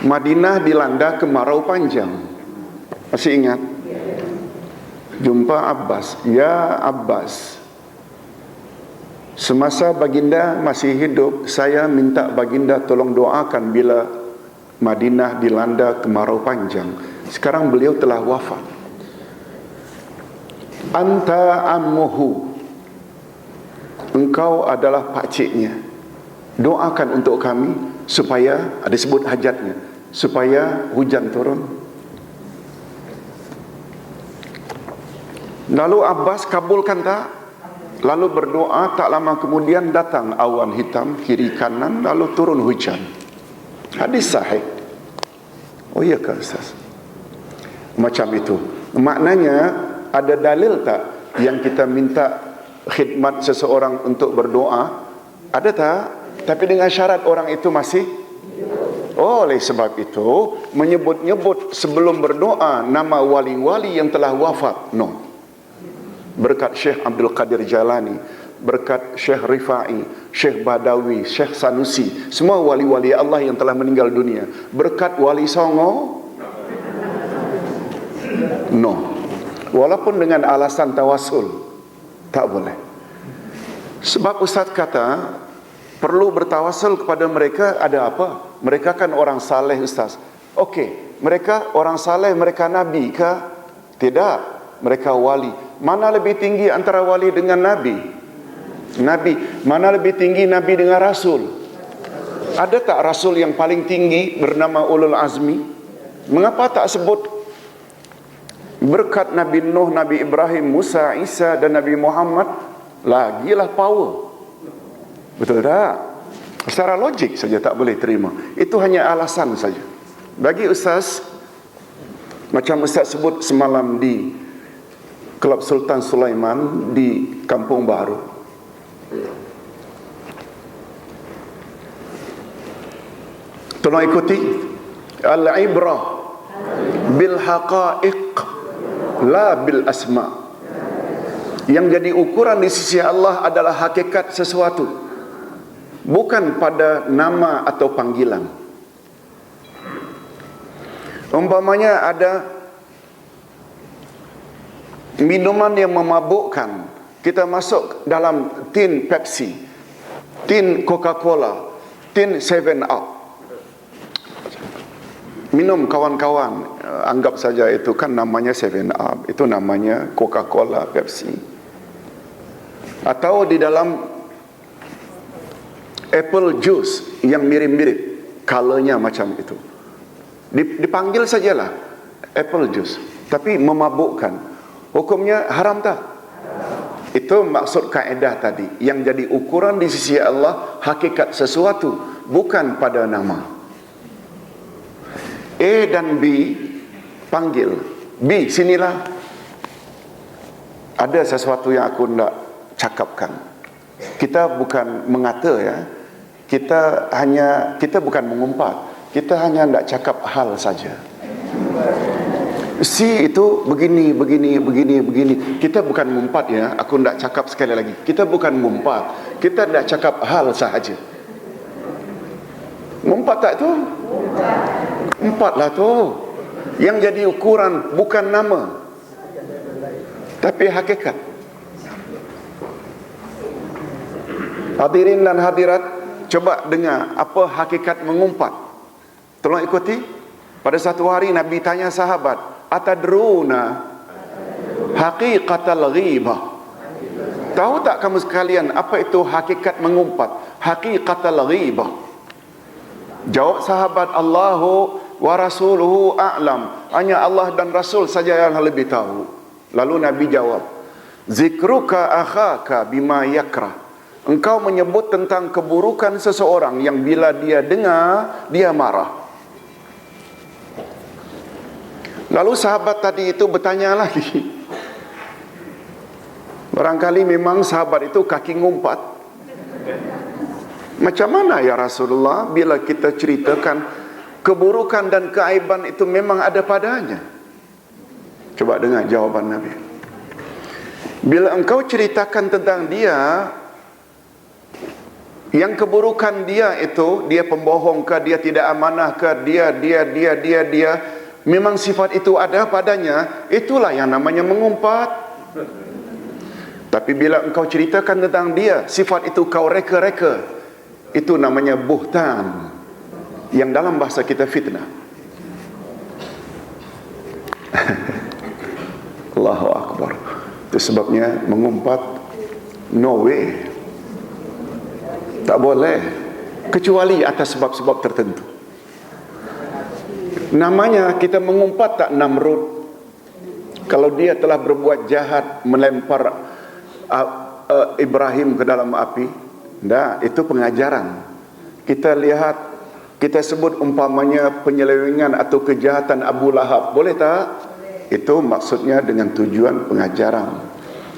Madinah dilanda kemarau panjang. Masih ingat? Jumpa Abbas, ya Abbas, semasa baginda masih hidup, saya minta baginda tolong doakan bila Madinah dilanda kemarau panjang. Sekarang beliau telah wafat. Anta ammuhu, engkau adalah pakciknya, doakan untuk kami supaya, ada sebut hajatnya, supaya hujan turun. Lalu Abbas kabulkan tak? Lalu berdoa, tak lama kemudian datang awan hitam kiri kanan, lalu turun hujan. Hadis sahih. Oh iya ke Ustaz? Macam itu. Maknanya ada dalil tak yang kita minta khidmat seseorang untuk berdoa? Ada tak? Tapi dengan syarat orang itu masih. Oleh sebab itu menyebut-nyebut sebelum berdoa nama wali-wali yang telah wafat, no. Berkat Syekh Abdul Qadir Jalani, berkat Syekh Rifai, Syekh Badawi, Syekh Sanusi, semua wali-wali Allah yang telah meninggal dunia. Berkat Wali Songo, no. Walaupun dengan alasan tawasul, tak boleh. Sebab Ustaz kata perlu bertawasul kepada mereka. Ada apa? Mereka kan orang saleh Ustaz. Okey, mereka orang saleh, mereka nabi ke? Tidak, mereka wali. Mana lebih tinggi antara wali dengan nabi? Nabi. Mana lebih tinggi nabi dengan rasul? Ada tak rasul yang paling tinggi bernama Ulul Azmi? Mengapa tak sebut berkat Nabi Nuh, Nabi Ibrahim, Musa, Isa dan Nabi Muhammad? Lagilah power. Betul tak? Secara logik saja tak boleh terima. Itu hanya alasan saja. Bagi Ustaz, macam Ustaz sebut semalam di Kelab Sultan Sulaiman di Kampung Baru, tolong ikuti. Al-ibrah bil haqa'iq la bil asma. Yang jadi ukuran di sisi Allah adalah hakikat sesuatu, bukan pada nama atau panggilan. Umpamanya ada minuman yang memabukkan, kita masuk dalam tin Pepsi, tin Coca-Cola, tin 7-Up, minum kawan-kawan, anggap saja itu kan namanya 7-Up, itu namanya Coca-Cola, Pepsi. Atau di dalam apple juice yang mirip-mirip, colornya macam itu, dipanggil sajalah apple juice, tapi memabukkan. Hukumnya haram tak? Itu maksud kaedah tadi. Yang jadi ukuran di sisi Allah hakikat sesuatu, bukan pada nama. A dan B panggil, B sinilah. Ada sesuatu yang aku nak cakapkan. Kita bukan mengata ya. Kita bukan mengumpat. Kita hanya nak cakap hal saja. Si itu begini. Kita bukan mengumpat ya. Aku nak cakap sekali lagi. Kita bukan mengumpat. Kita nak cakap hal sahaja. Mengumpat tak tu? Empatlah tu. Yang jadi ukuran bukan nama, tapi hakikat. Hadirin dan hadirat, coba dengar apa hakikat mengumpat. Tolong ikuti. Pada satu hari Nabi tanya sahabat, atadruna haqiqatal ghibah? Tahu tak kamu sekalian apa itu hakikat mengumpat? Haqiqatal ghibah. Jawab sahabat, Allahu wa rasuluhu a'lam. Hanya Allah dan Rasul saja yang lebih tahu. Lalu Nabi jawab, zikruka akhaka bima yakrah. Engkau menyebut tentang keburukan seseorang yang bila dia dengar, dia marah. Lalu sahabat tadi itu bertanya lagi. Barangkali memang sahabat itu kaki ngumpat. Macam mana ya Rasulullah bila kita ceritakan keburukan dan keaiban itu memang ada padanya? Coba dengar jawaban Nabi. Bila engkau ceritakan tentang dia, yang keburukan dia itu, dia pembohong ke, dia tidak amanah ke, dia, memang sifat itu ada padanya, itulah yang namanya mengumpat. Tapi bila engkau ceritakan tentang dia, sifat itu kau reka-reka, itu namanya buhtan, yang dalam bahasa kita fitnah. Allahu Akbar. Itu sebabnya mengumpat, no way, tak boleh, kecuali atas sebab-sebab tertentu. Namanya kita mengumpat tak Namrud, kalau dia telah berbuat jahat melempar Ibrahim ke dalam api. Nah, itu pengajaran. Kita lihat, kita sebut umpamanya penyelewengan atau kejahatan Abu Lahab, boleh tak? Itu maksudnya dengan tujuan pengajaran.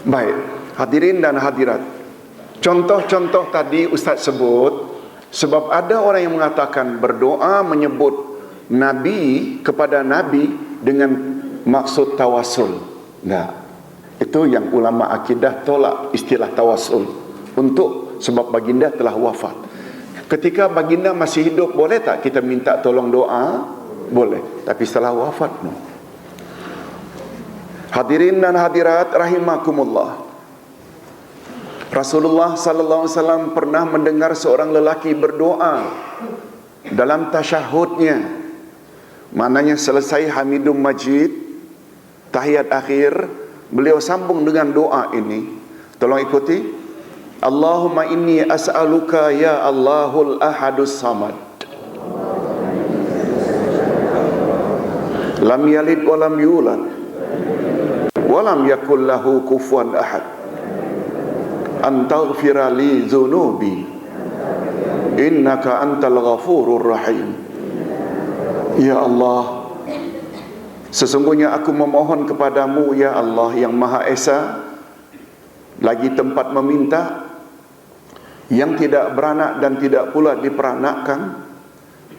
Baik, hadirin dan hadirat, contoh-contoh tadi Ustaz sebut, sebab ada orang yang mengatakan berdoa menyebut Nabi kepada Nabi dengan maksud tawasul. Nah, itu yang ulama akidah tolak istilah tawasul. Untuk sebab baginda telah wafat. Ketika baginda masih hidup, boleh tak kita minta tolong doa? Boleh. Tapi setelah wafat, no. Hadirin dan hadirat rahimakumullah, Rasulullah sallallahu alaihi wasallam pernah mendengar seorang lelaki berdoa dalam tasyahudnya. Maknanya selesai Hamidum Majid, tahiyat akhir, beliau sambung dengan doa ini. Tolong ikuti. Allahumma inni as'aluka ya Allahul ahadus samad, lam yalid wa lam yulad wa lam yakul lahu kufuwan ahad, antaghfira li dzunubi innaka antal ghafurur rahim. Ya Allah, sesungguhnya aku memohon kepadamu ya Allah yang Maha Esa, lagi tempat meminta, yang tidak beranak dan tidak pula diperanakkan,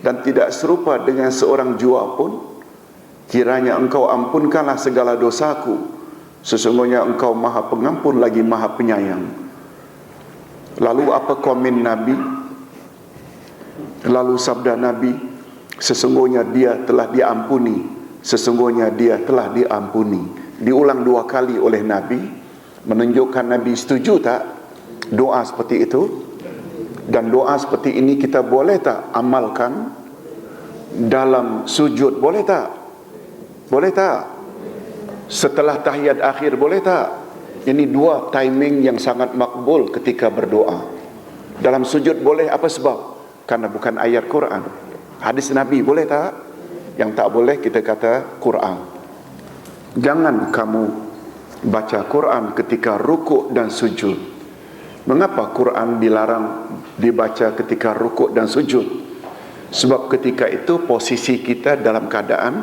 dan tidak serupa dengan seorang jua pun. Kiranya engkau ampunkanlah segala dosaku, sesungguhnya engkau Maha Pengampun lagi Maha Penyayang. Lalu apa komen Nabi? Lalu sabda Nabi, sesungguhnya dia telah diampuni, sesungguhnya dia telah diampuni. Diulang 2 kali oleh Nabi, menunjukkan Nabi setuju tak doa seperti itu. Dan doa seperti ini kita boleh tak amalkan dalam sujud? Boleh tak? Boleh tak? Setelah tahiyat akhir, boleh tak? Ini 2 timing yang sangat makbul ketika berdoa. Dalam sujud boleh, apa sebab? Karena bukan ayat Quran, hadis Nabi. Boleh tak? Yang tak boleh kita kata Quran. Jangan kamu baca Quran ketika rukuk dan sujud. Mengapa Quran dilarang dibaca ketika rukuk dan sujud? Sebab ketika itu posisi kita dalam keadaan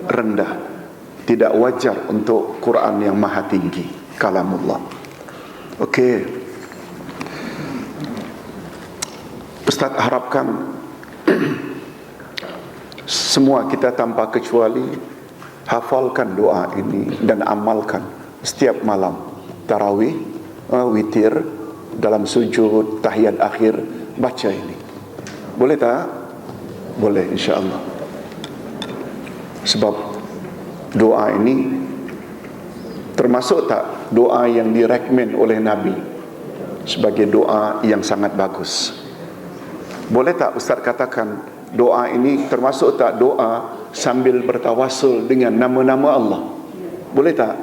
rendah. Tidak wajar untuk Quran yang maha tinggi, kalamullah. Okey, Ustaz harapkan semua kita tanpa kecuali hafalkan doa ini dan amalkan setiap malam. Tarawih, witir, dalam sujud, tahiyat akhir, baca ini. Boleh tak? Boleh, insya-Allah. Sebab doa ini termasuk tak doa yang direkomend oleh Nabi sebagai doa yang sangat bagus? Boleh tak Ustaz katakan doa ini termasuk tak doa sambil bertawassul dengan nama-nama Allah? Boleh tak?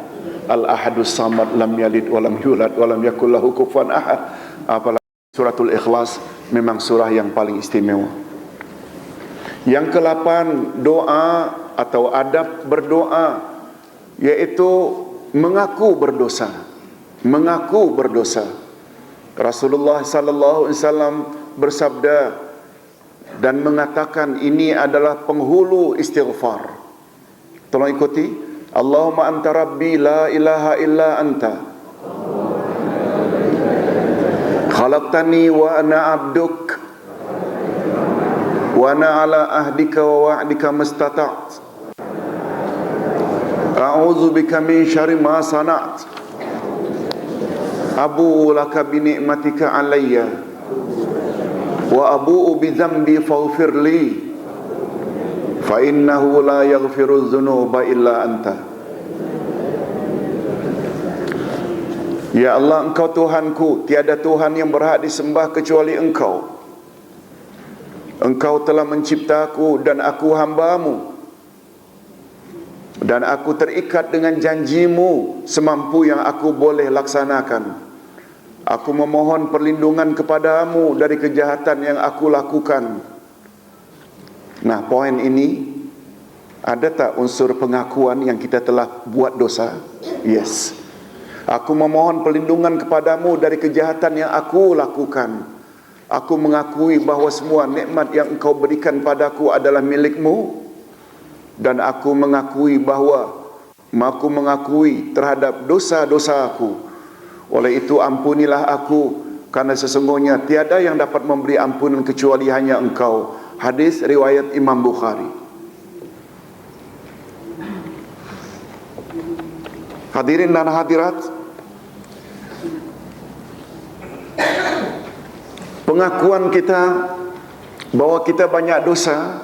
Al-Ahadus Samad, lam yalid walam yulad walam yakul lahu kufuwan ahad. Apalagi suratul Ikhlas memang surah yang paling istimewa. Yang ke-8, doa atau adab berdoa, iaitu mengaku berdosa. Mengaku berdosa. Rasulullah sallallahu alaihi wasallam bersabda dan mengatakan ini adalah penghulu istighfar. Tolong ikuti. Allahumma anta rabbi la ilaha illa anta khalaqtani wa ana abduk wa ana ala ahdika wa wa'dika mastata'at a'udzu bika min syarri ma sana'at abu'u laka bi ni'matika alayya wa abu'u bi dhanbi faghfir li fa innahu la yaghfiru dzunuba illa anta. Ya Allah, Engkau Tuhanku, tiada Tuhan yang berhak disembah kecuali Engkau. Engkau telah menciptaku dan aku hamba-Mu, dan aku terikat dengan janji-Mu semampu yang aku boleh laksanakan. Aku memohon perlindungan kepada-Mu dari kejahatan yang aku lakukan. Nah, poin ini, ada tak unsur pengakuan yang kita telah buat dosa? Yes. Aku memohon perlindungan kepada-Mu dari kejahatan yang aku lakukan. Aku mengakui bahawa semua nikmat yang Engkau berikan padaku adalah milik-Mu. Dan aku mengakui terhadap dosa-dosa aku. Oleh itu ampunilah aku, karena sesungguhnya tiada yang dapat memberi ampunan kecuali hanya Engkau. Hadis riwayat Imam Bukhari. Hadirin dan hadirat, pengakuan kita bahwa kita banyak dosa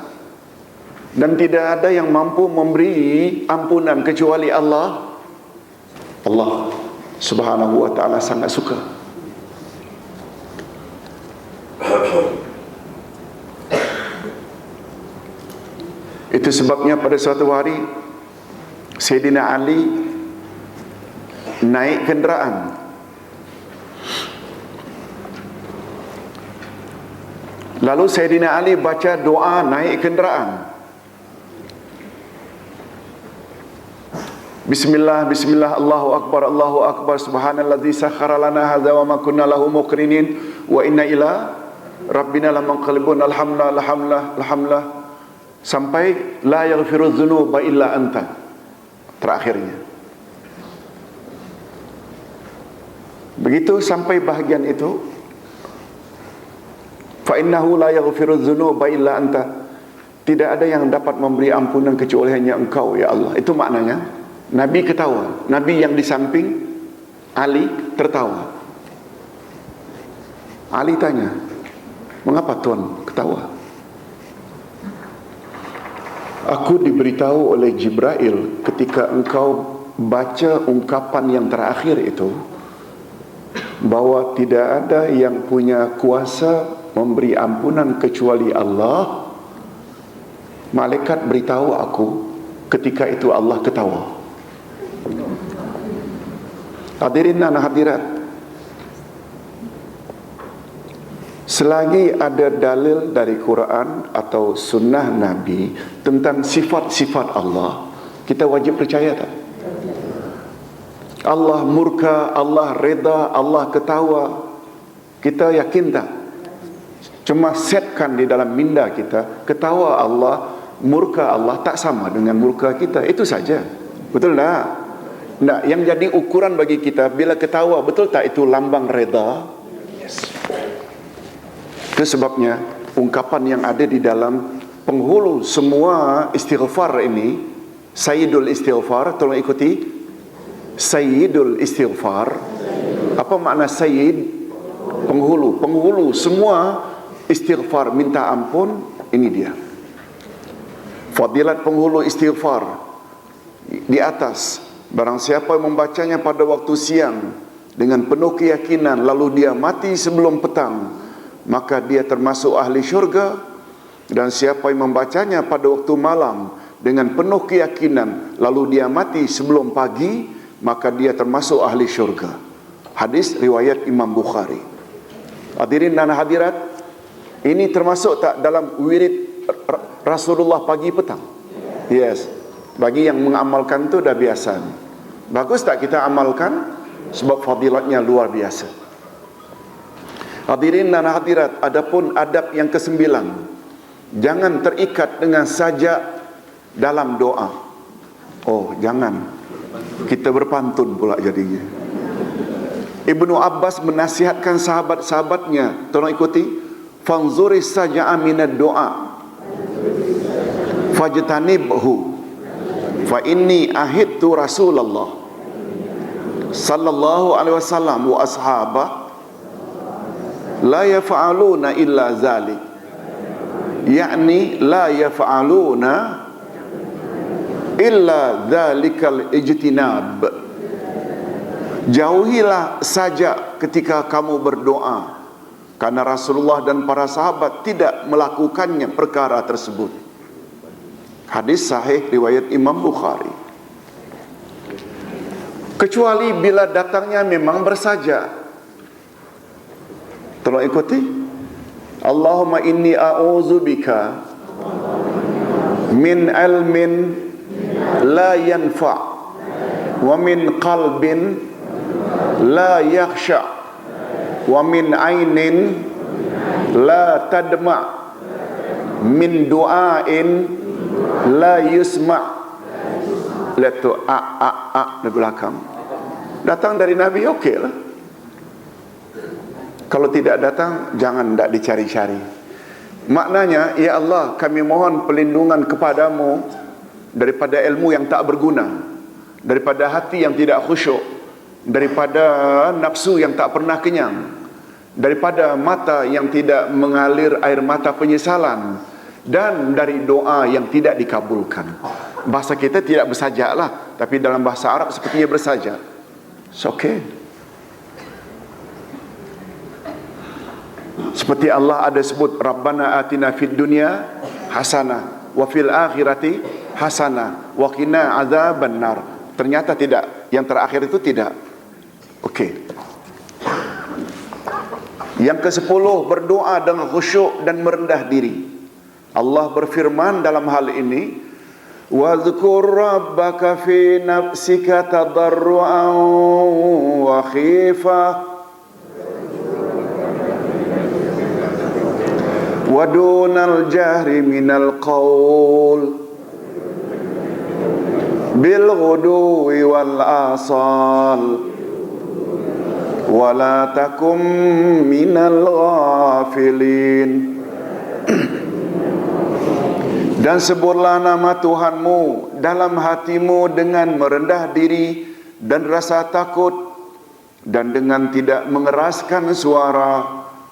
dan tidak ada yang mampu memberi ampunan kecuali Allah. Allah Subhanahu wa ta'ala sangat suka. Itu sebabnya pada suatu hari Sayyidina Ali naik kenderaan. Lalu Sayyidina Ali baca doa naik kenderaan. Bismillah, bismillah, Allahu akbar, subhanalladzi sakhkhara lana hadza wa ma kunna lahu muqrinin wa inna ila rabbina lamunqalibun, alhamdulillah, sampai la yaghfiru dzunuba illa anta, terakhirnya. Begitu sampai bahagian itu, fa innahu la yaghfiru dzunuba illa anta, tidak ada yang dapat memberi ampunan kecuali hanya Engkau ya Allah. Itu maknanya Nabi ketawa. Nabi yang di samping Ali tertawa. Ali tanya, mengapa Tuan ketawa? Aku diberitahu oleh Jibril ketika engkau baca ungkapan yang terakhir itu, bahwa tidak ada yang punya kuasa memberi ampunan kecuali Allah. Malaikat beritahu aku, ketika itu Allah ketawa. Hadirin dan hadirat, selagi ada dalil dari Quran atau sunnah Nabi tentang sifat-sifat Allah, kita wajib percaya tak? Allah murka, Allah reda, Allah ketawa, kita yakin tak? Cuma setkan di dalam minda kita, ketawa Allah, murka Allah tak sama dengan murka kita, itu saja. Betul tak? Nah, yang jadi ukuran bagi kita, bila ketawa, betul tak itu lambang reda? Yes. Itu sebabnya ungkapan yang ada di dalam penghulu semua istighfar ini, Sayyidul Istighfar, tolong ikuti. Sayyidul Istighfar. Apa makna Sayyid? Penghulu. Penghulu semua istighfar, minta ampun, ini dia. Fadilat penghulu istighfar di atas. Barang siapa yang membacanya pada waktu siang dengan penuh keyakinan, lalu dia mati sebelum petang, maka dia termasuk ahli syurga. Dan siapa yang membacanya pada waktu malam dengan penuh keyakinan, lalu dia mati sebelum pagi, maka dia termasuk ahli syurga. Hadis riwayat Imam Bukhari. Hadirin dan hadirat, ini termasuk tak dalam wirid Rasulullah pagi petang? Yes. Bagi yang mengamalkan tu dah biasa. Bagus tak kita amalkan? Sebab fadilatnya luar biasa. Hadirin dan hadirat, adapun adab yang ke-9, jangan terikat dengan sajak dalam doa. Oh, jangan. Kita berpantun pula jadinya. Ibnu Abbas menasihatkan sahabat-sahabatnya, tolong ikuti, fanzuri saja'a minad doa fajtanibhu fa inni ahidtu Rasulullah sallallahu alaihi wasallam wa ashabah la yaf'aluna illa zalik, yakni la yaf'aluna illa zalikal ijtinab. Jauhilah sajak ketika kamu berdoa, karena Rasulullah dan para sahabat tidak melakukannya perkara tersebut. Hadis sahih riwayat Imam Bukhari. Kecuali bila datangnya memang bersajak. Tolong ikuti. Allahumma inni a'udzubika min ilmin la yanfa' wa min qalbin la yakhsha' wa min ainin la tadma' min du'ain la yusma'. Lihat tu a di belakang. Datang dari Nabi, okey lah. Kalau tidak datang, jangan tak dicari-cari. Maknanya, ya Allah, kami mohon perlindungan kepadamu daripada ilmu yang tak berguna, daripada hati yang tidak khusyuk, daripada nafsu yang tak pernah kenyang, daripada mata yang tidak mengalir air mata penyesalan, dan dari doa yang tidak dikabulkan. Bahasa kita tidak bersajak lah, tapi dalam bahasa Arab sepertinya bersajak. It's okay. Seperti Allah ada sebut, Rabbana atina fid dunya hasanah wa fil akhirati hasanah wa qina azaban nar. Ternyata tidak, yang terakhir itu tidak. Okey. Yang ke-10, berdoa dengan khusyuk dan merendah diri. Allah berfirman dalam hal ini, wazkur rabbaka fi nafsika tadarruan wa khifah wa dunal jahri minal qaul bil ghuduwi wal asal wa la takum minal ghafilin. Dan sebutlah nama Tuhanmu dalam hatimu dengan merendah diri dan rasa takut, dan dengan tidak mengeraskan suara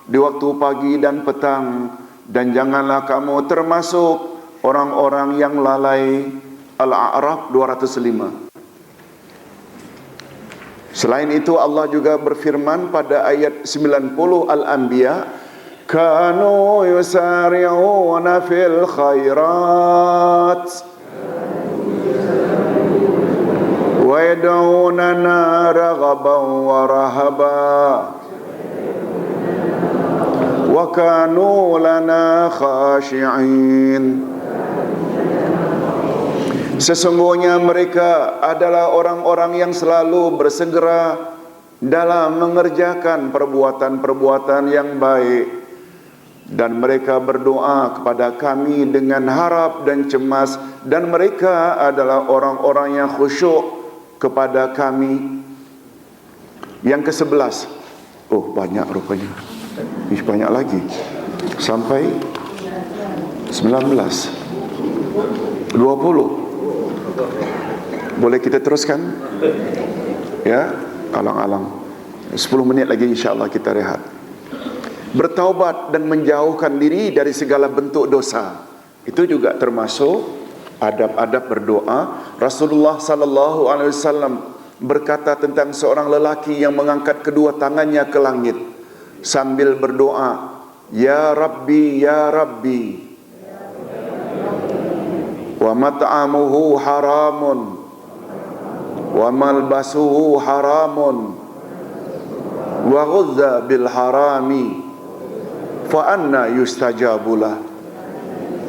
di waktu pagi dan petang, dan janganlah kamu termasuk orang-orang yang lalai. Al-A'raf 205. Selain itu Allah juga berfirman pada ayat 90 Al-Anbiya, kanu yusari'una fil khairat wa yad'unana raghaban wa rahaba wa kanu lana khashi'in. Sesungguhnya mereka adalah orang-orang yang selalu bersegera dalam mengerjakan perbuatan-perbuatan yang baik, dan mereka berdoa kepada kami dengan harap dan cemas, dan mereka adalah orang-orang yang khusyuk kepada kami. Yang ke-11, oh banyak rupanya, ini banyak lagi, sampai 19, 20. Boleh kita teruskan? Ya, alang-alang 10 minit lagi insya-Allah kita rehat. bertaubat dan menjauhkan diri dari segala bentuk dosa. Itu juga termasuk adab-adab berdoa. Rasulullah sallallahu alaihi wasallam berkata tentang seorang lelaki yang mengangkat kedua tangannya ke langit sambil berdoa, "Ya Rabbi, ya Rabbi, wa mat'amuhu haramun, wa malbasuhu haramun, wa ghudza bil harami, fa anna yustajabulah."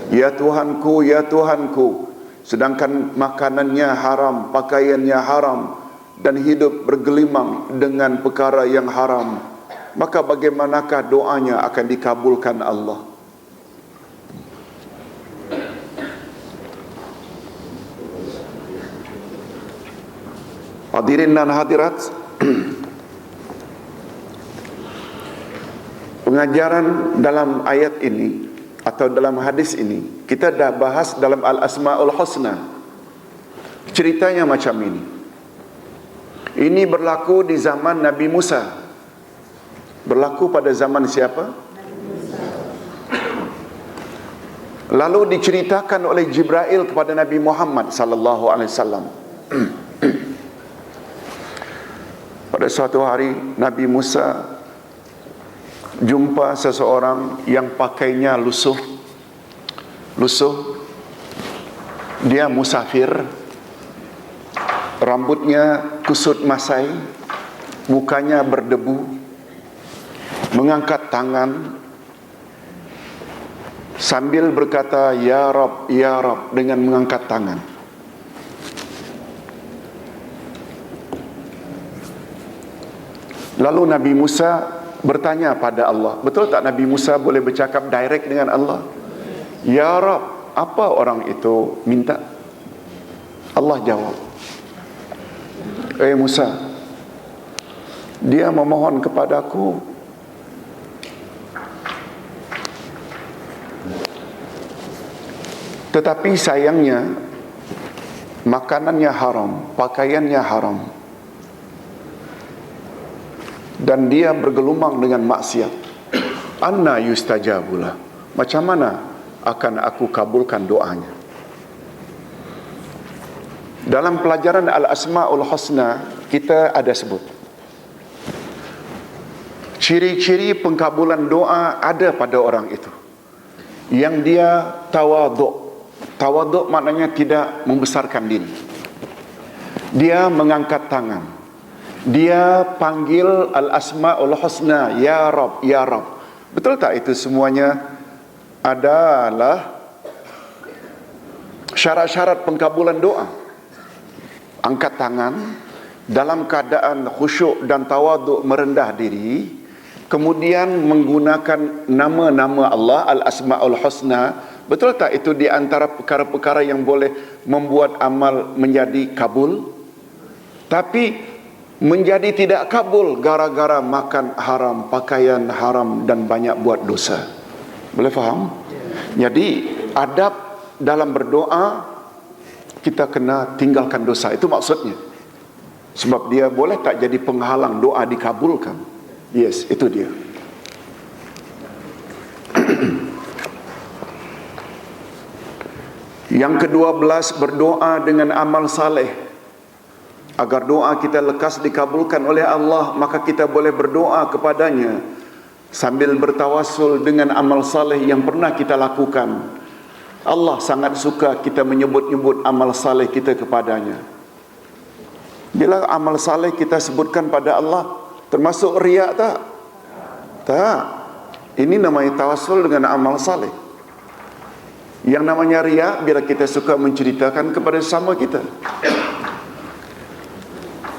Ya Tuhanku, ya Tuhanku, sedangkan makanannya haram, pakaiannya haram, dan hidup bergelimang dengan perkara yang haram, maka bagaimanakah doanya akan dikabulkan Allah? Hadirin dan hadirat, pengajaran dalam ayat ini atau dalam hadis ini kita dah bahas dalam Al-Asma'ul Husna. Ceritanya macam ini. Ini berlaku di zaman Nabi Musa. Berlaku pada zaman siapa? Lalu diceritakan oleh Jibril kepada Nabi Muhammad sallallahu alaihi wasallam. Pada suatu hari Nabi Musa jumpa seseorang yang pakainya lusuh. Dia musafir, rambutnya kusut masai, mukanya berdebu, mengangkat tangan sambil berkata, "Ya Rabb, ya Rabb," dengan mengangkat tangan. Lalu Nabi Musa bertanya pada Allah, betul tak Nabi Musa boleh bercakap direct dengan Allah? "Ya Rabb, apa orang itu minta?" Allah jawab, Musa, dia memohon kepadaku tetapi sayangnya makanannya haram, pakaiannya haram, dan dia bergelumang dengan maksiat. Anna yustajabulah, macam mana akan aku kabulkan doanya? Dalam pelajaran Al-Asma'ul Husna kita ada sebut ciri-ciri pengkabulan doa ada pada orang itu, yang dia tawaduk. Tawaduk maknanya tidak membesarkan diri. Dia mengangkat tangan, dia panggil Al-Asma'ul Husna, Ya Rabb, Ya Rabb. Betul tak itu semuanya adalah syarat-syarat pengkabulan doa? Angkat tangan dalam keadaan khusyuk dan tawaduk, merendah diri, kemudian menggunakan nama-nama Allah, Al-Asma'ul Husna. Betul tak itu di antara perkara-perkara yang boleh membuat amal menjadi kabul? Tapi menjadi tidak kabul gara-gara makan haram, pakaian haram, dan banyak buat dosa. Boleh faham? Jadi adab dalam berdoa, kita kena tinggalkan dosa. Itu maksudnya. Sebab dia boleh tak jadi penghalang doa dikabulkan. Yes, itu dia. Yang ke-12, berdoa dengan amal saleh. Agar doa kita lekas dikabulkan oleh Allah, maka kita boleh berdoa kepadanya sambil bertawassul dengan amal saleh yang pernah kita lakukan. Allah sangat suka kita menyebut-nyebut amal saleh kita kepadanya. Bila amal saleh kita sebutkan pada Allah, termasuk riak tak? Tak. Ini namanya tawassul dengan amal saleh. Yang namanya riak bila kita suka menceritakan kepada sesama kita.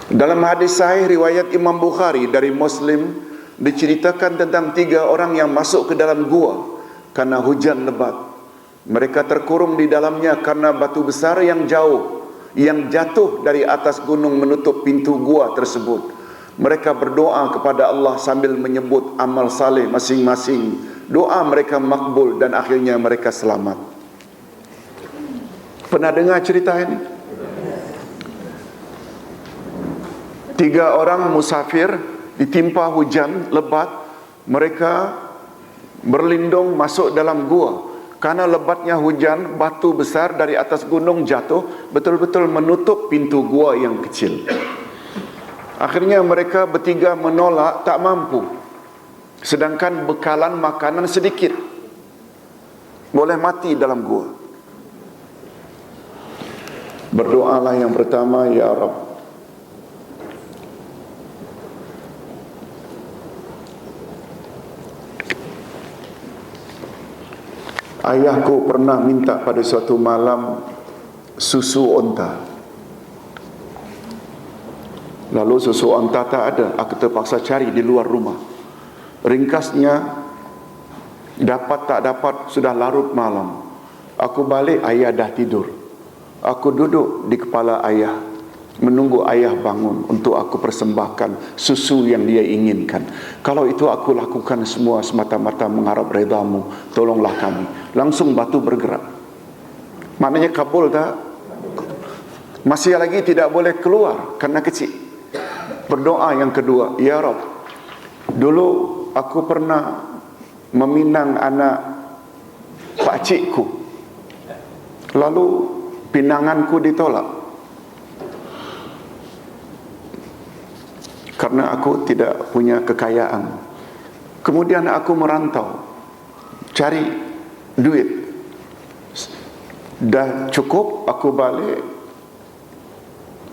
Dalam hadis sahih riwayat Imam Bukhari dari Muslim, diceritakan tentang 3 orang yang masuk ke dalam gua karena hujan lebat. Mereka terkurung di dalamnya karena batu besar yang jauh yang jatuh dari atas gunung menutup pintu gua tersebut. Mereka berdoa kepada Allah sambil menyebut amal saleh masing-masing. Doa mereka makbul dan akhirnya mereka selamat. Pernah dengar cerita ini? 3 orang musafir ditimpa hujan lebat. Mereka berlindung masuk dalam gua. Karena lebatnya hujan, batu besar dari atas gunung jatuh, betul-betul menutup pintu gua yang kecil. Akhirnya mereka bertiga menolak, tak mampu. Sedangkan bekalan makanan sedikit, boleh mati dalam gua. Berdoalah yang pertama, ya Rabb, ayahku pernah minta pada suatu malam susu onta. Lalu susu onta tak ada, aku terpaksa cari di luar rumah. Ringkasnya, dapat tak dapat sudah larut malam. Aku balik, ayah dah tidur. Aku duduk di kepala ayah, menunggu ayah bangun untuk aku persembahkan susu yang dia inginkan. Kalau itu aku lakukan semua semata-mata mengharap redamu, tolonglah kami. Langsung batu bergerak. Maknanya kabul tak? Masih lagi tidak boleh keluar karena kecil. Berdoa yang kedua, ya Rabb, dulu aku pernah meminang anak pakcikku, lalu pinanganku ditolak karena aku tidak punya kekayaan. Kemudian aku merantau, cari duit, dah cukup, aku balik.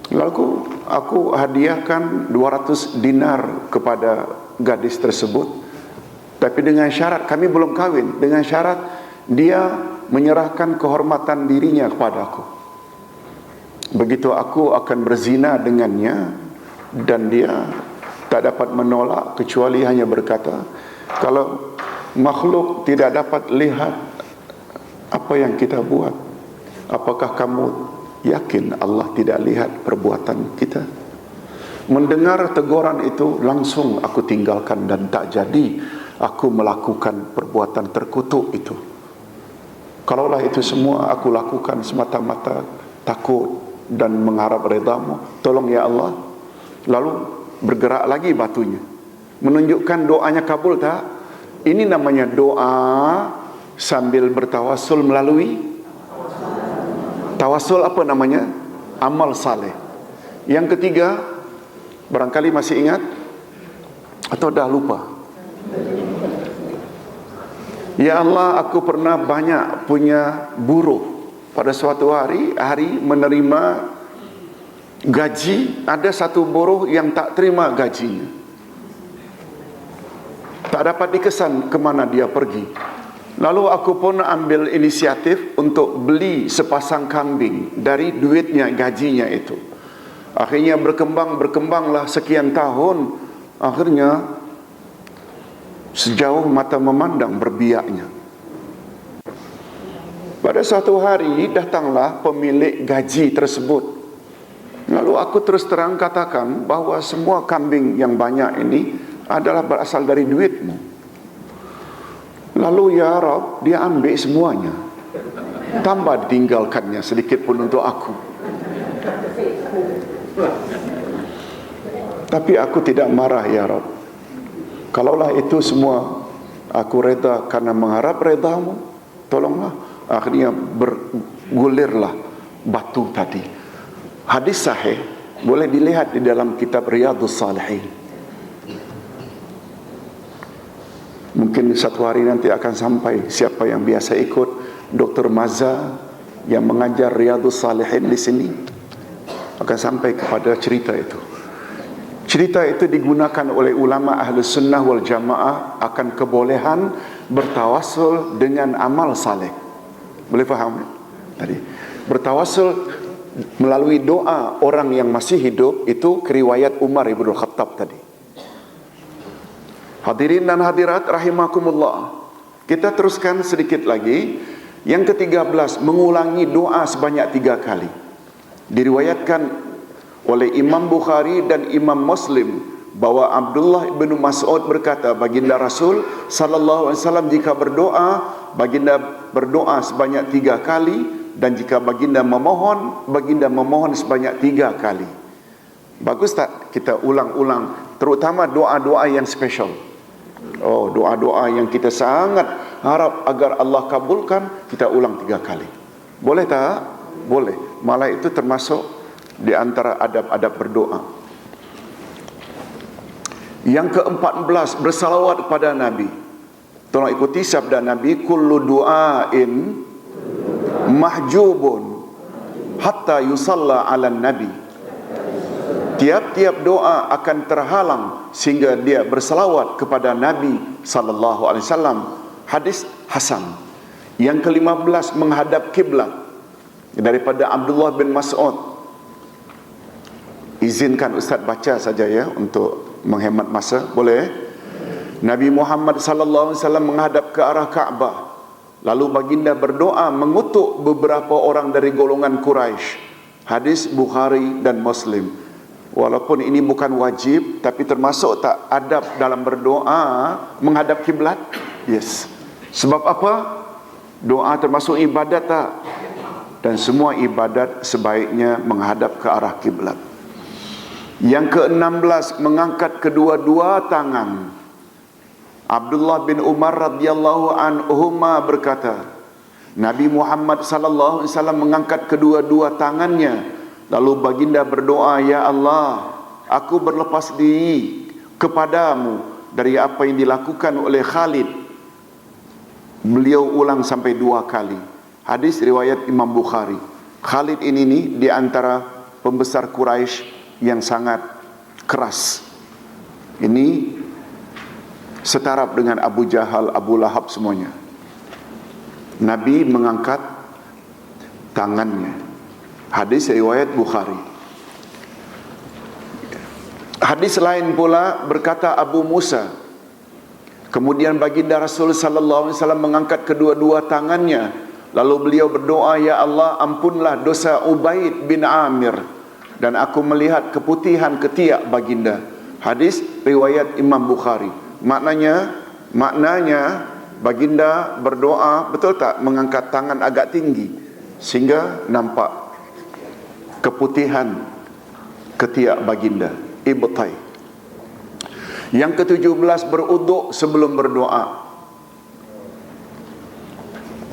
Lalu aku hadiahkan 200 dinar kepada gadis tersebut, tapi dengan syarat, kami belum kahwin, dengan syarat dia menyerahkan kehormatan dirinya kepada aku. Begitu aku akan berzina dengannya, dan dia tak dapat menolak kecuali hanya berkata, kalau makhluk tidak dapat lihat apa yang kita buat, apakah kamu yakin Allah tidak lihat perbuatan kita? Mendengar teguran itu, langsung aku tinggalkan dan tak jadi aku melakukan perbuatan terkutuk itu. Kalaulah itu semua aku lakukan semata-mata takut dan mengharap redamu, tolong ya Allah. Lalu bergerak lagi batunya, menunjukkan doanya kabul tak? Ini namanya doa sambil bertawasul melalui tawasul, apa namanya? Amal saleh. Yang ketiga, barangkali masih ingat atau dah lupa? Ya Allah, aku pernah banyak punya buruh. Pada suatu hari menerima gaji, ada satu buruh yang tak terima gajinya, tak dapat dikesan kemana dia pergi. Lalu aku pun ambil inisiatif untuk beli sepasang kambing dari duitnya, gajinya itu. Akhirnya berkembanglah sekian tahun. Akhirnya sejauh mata memandang berbiaknya. Pada suatu hari datanglah pemilik gaji tersebut. Lalu aku terus terang katakan bahawa semua kambing yang banyak ini adalah berasal dari duitmu. Lalu ya Rabb, dia ambil semuanya, tambah ditinggalkannya sedikit pun untuk aku. Tapi aku tidak marah ya Rabb. Kalaulah itu semua aku reda karena mengharap redamu, tolonglah. Akhirnya bergulirlah batu tadi. Hadis sahih, boleh dilihat di dalam kitab Riyadhus Salihin. Mungkin satu hari nanti akan sampai, siapa yang biasa ikut Dr. Maza yang mengajar Riyadhus Salihin di sini akan sampai kepada cerita itu. Cerita itu digunakan oleh ulama Ahlus Sunnah wal Jamaah akan kebolehan bertawasul dengan amal saleh. Boleh faham tadi? Bertawasul melalui doa orang yang masih hidup, itu keriwayat Umar ibn Khattab tadi. Hadirin dan hadirat rahimakumullah. Kita teruskan sedikit lagi. Yang ke-13, mengulangi doa sebanyak 3 kali. Diriwayatkan oleh Imam Bukhari dan Imam Muslim bahwa Abdullah bin Mas'ud berkata, baginda Rasul sallallahu alaihi wasallam jika berdoa, baginda berdoa sebanyak 3 kali, dan jika baginda memohon sebanyak 3 kali. Bagus tak kita ulang-ulang, terutama doa-doa yang special. Oh, doa-doa yang kita sangat harap agar Allah kabulkan, kita ulang 3 kali. Boleh tak? Boleh. Malah itu termasuk di antara adab-adab berdoa. Yang ke-14, bersalawat kepada Nabi. Tolong ikuti sabda Nabi, kullu du'ain mahjubun hatta yusalla 'alan nabi. Tiap-tiap doa akan terhalang sehingga dia bersalawat kepada Nabi sallallahu alaihi wasallam. Hadis hasan. Yang ke-15, menghadap kiblat, daripada Abdullah bin Mas'ud. Izinkan Ustaz baca saja ya untuk menghemat masa. Boleh? Nabi Muhammad sallallahu alaihi wasallam menghadap ke arah Kaabah. Lalu baginda berdoa mengutuk beberapa orang dari golongan Quraisy. Hadis Bukhari dan Muslim. Walaupun ini bukan wajib, tapi termasuk tak adab dalam berdoa menghadap kiblat? Yes. Sebab apa? Doa termasuk ibadat tak? Dan semua ibadat sebaiknya menghadap ke arah kiblat. Yang ke-16, mengangkat kedua-dua tangan. Abdullah bin Umar radhiyallahu anhuma berkata, Nabi Muhammad sallallahu alaihi wasallam mengangkat kedua-dua tangannya, lalu baginda berdoa, ya Allah, aku berlepas diri kepadamu dari apa yang dilakukan oleh Khalid. Beliau ulang sampai 2 kali. Hadis riwayat Imam Bukhari. Khalid ini nih di antara pembesar Quraisy yang sangat keras. Ini setaraf dengan Abu Jahal, Abu Lahab semuanya. Nabi mengangkat tangannya. Hadis riwayat Bukhari. Hadis lain pula berkata Abu Musa, kemudian baginda Rasul sallallahu alaihi wasallam mengangkat kedua-dua tangannya, lalu beliau berdoa, ya Allah, ampunlah dosa Ubaid bin Amir, dan aku melihat keputihan ketiak baginda. Hadis riwayat Imam Bukhari. Maknanya baginda berdoa, betul tak, mengangkat tangan agak tinggi sehingga nampak keputihan ketiak baginda, ibtai. Yang ke-17, beruduk sebelum berdoa.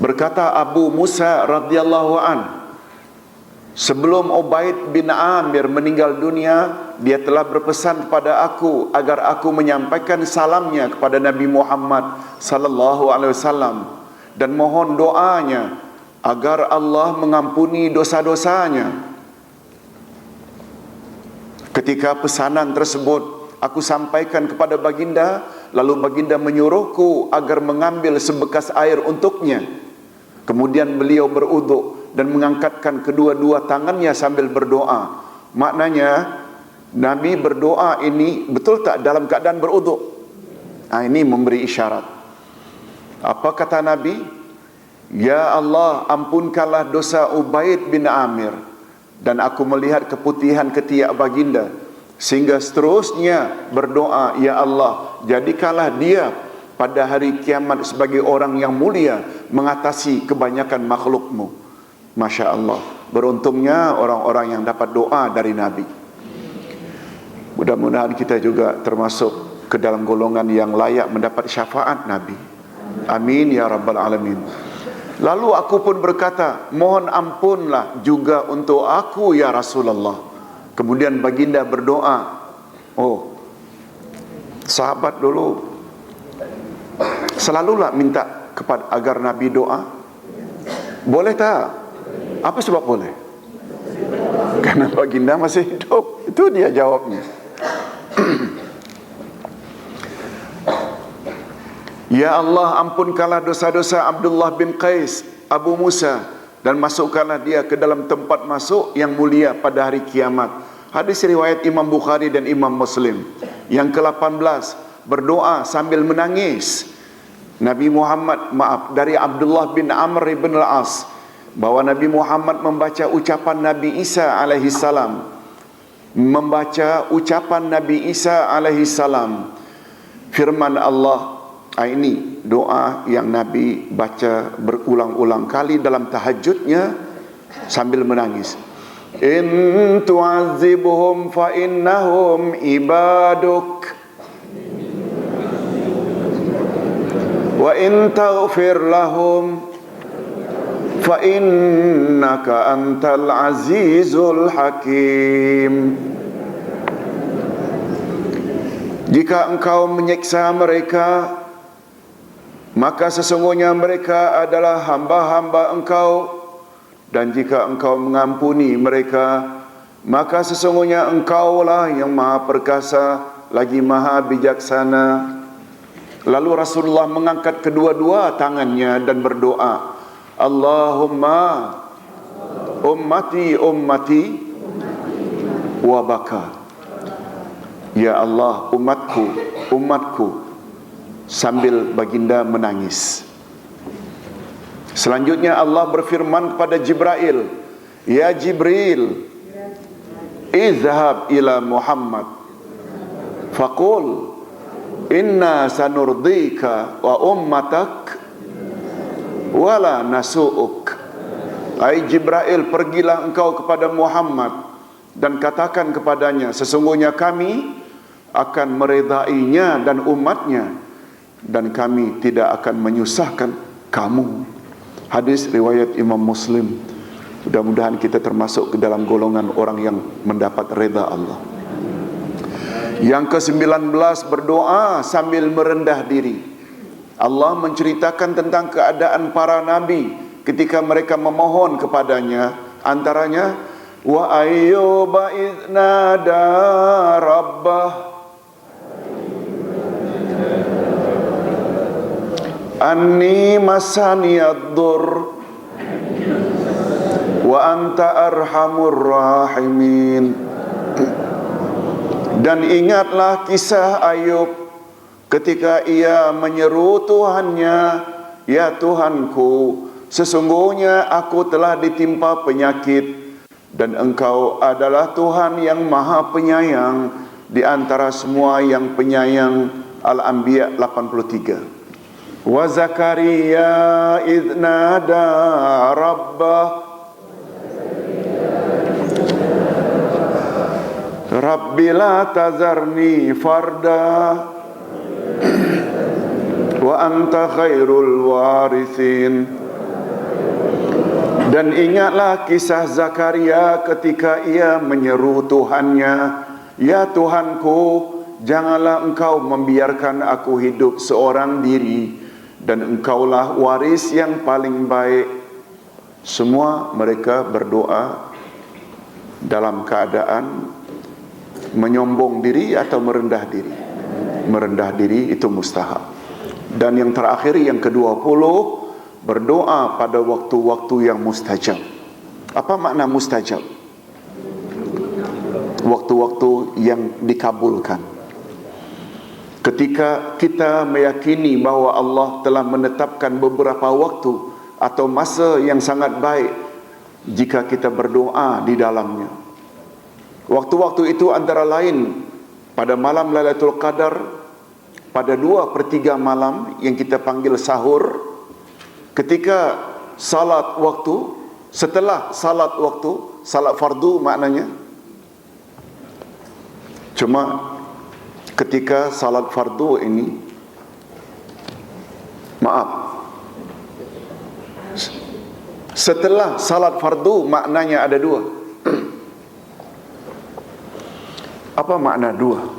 Berkata Abu Musa radhiyallahu an, sebelum Ubaid bin Amir meninggal dunia, dia telah berpesan kepada aku agar aku menyampaikan salamnya kepada Nabi Muhammad sallallahu alaihi wasallam dan mohon doanya agar Allah mengampuni dosa-dosanya. Ketika pesanan tersebut aku sampaikan kepada baginda, lalu baginda menyuruhku agar mengambil sebekas air untuknya. Kemudian beliau beruduk dan mengangkatkan kedua-dua tangannya sambil berdoa. Maknanya Nabi berdoa ini betul tak dalam keadaan beruduk? Ini memberi isyarat. Apa kata Nabi? Ya Allah, ampunkanlah dosa Ubaid bin Amir, dan aku melihat keputihan ketiak baginda, sehingga seterusnya berdoa, ya Allah, jadikanlah dia pada hari kiamat sebagai orang yang mulia mengatasi kebanyakan makhlukmu. Masya Allah, beruntungnya orang-orang yang dapat doa dari Nabi. Mudah-mudahan kita juga termasuk ke dalam golongan yang layak mendapat syafaat Nabi. Amin ya rabbal alamin. Lalu aku pun berkata, mohon ampunlah juga untuk aku ya Rasulullah. Kemudian baginda berdoa. Oh, sahabat dulu selalulah minta kepada agar Nabi doa. Boleh tak? Apa sebab boleh? Karena baginda masih hidup. Itu dia jawabnya. Ya Allah, ampunkanlah dosa-dosa Abdullah bin Qais, Abu Musa, dan masukkanlah dia ke dalam tempat masuk yang mulia pada hari kiamat. Hadis riwayat Imam Bukhari dan Imam Muslim. Yang ke-18, berdoa sambil menangis. Nabi Muhammad, dari Abdullah bin Amr bin al-As, bahwa Nabi Muhammad membaca ucapan Nabi Isa alaihi salam. Membaca ucapan Nabi Isa alaihi salam. Firman Allah. Ini doa yang Nabi baca berulang-ulang kali dalam tahajudnya sambil menangis. In tu'azibhum fa innahum ibaduk wa in taghfir lahum fa innaka antal azizul hakim. Jika engkau menyiksa mereka, maka sesungguhnya mereka adalah hamba-hamba engkau, dan jika engkau mengampuni mereka, maka sesungguhnya engkaulah yang maha perkasa lagi maha bijaksana. Lalu Rasulullah mengangkat kedua-dua tangannya dan berdoa, Allahumma ummati ummati wa baka. Ya Allah, umatku, umatku, sambil baginda menangis. Selanjutnya Allah berfirman kepada Jibril, Ya Jibril, izhab ila Muhammad faqul inna sanurdika wa ummatak wala nasu'uk. Hai Jibril, pergilah engkau kepada Muhammad dan katakan kepadanya, sesungguhnya kami akan meredainya dan umatnya, dan kami tidak akan menyusahkan kamu. Hadis riwayat Imam Muslim. Mudah-mudahan kita termasuk ke dalam golongan orang yang mendapat reda Allah. Yang ke-19, berdoa sambil merendah diri. Allah menceritakan tentang keadaan para nabi ketika mereka memohon kepadanya, antaranya wa ayyuba idnada rabbah anni masaniyad-dur wa anta arhamur rahimin. Dan ingatlah kisah Ayub ketika ia menyeru Tuhannya, ya Tuhanku, sesungguhnya aku telah ditimpa penyakit, dan engkau adalah Tuhan yang maha penyayang di antara semua yang penyayang. Al-Anbiya 83. Wa Zakaria idh nada rabbah Rabbi la tazarni farda wa anta khairul warithin. Dan ingatlah kisah Zakaria ketika ia menyeru Tuhannya, ya Tuhanku, janganlah engkau membiarkan aku hidup seorang diri, dan engkaulah waris yang paling baik. Semua mereka berdoa dalam keadaan menyombong diri atau merendah diri. Merendah diri itu mustahab. Dan yang terakhir, yang ke-20, berdoa pada waktu-waktu yang mustajab. Apa makna mustajab? Waktu-waktu yang dikabulkan. Ketika kita meyakini bahwa Allah telah menetapkan beberapa waktu atau masa yang sangat baik jika kita berdoa di dalamnya. Waktu-waktu itu antara lain pada malam Lailatul Qadar, pada 2/3 malam yang kita panggil sahur, ketika salat waktu, setelah salat waktu, salat fardu maknanya. Cuma ketika salat fardu ini, setelah salat fardu maknanya ada dua. Apa makna dua?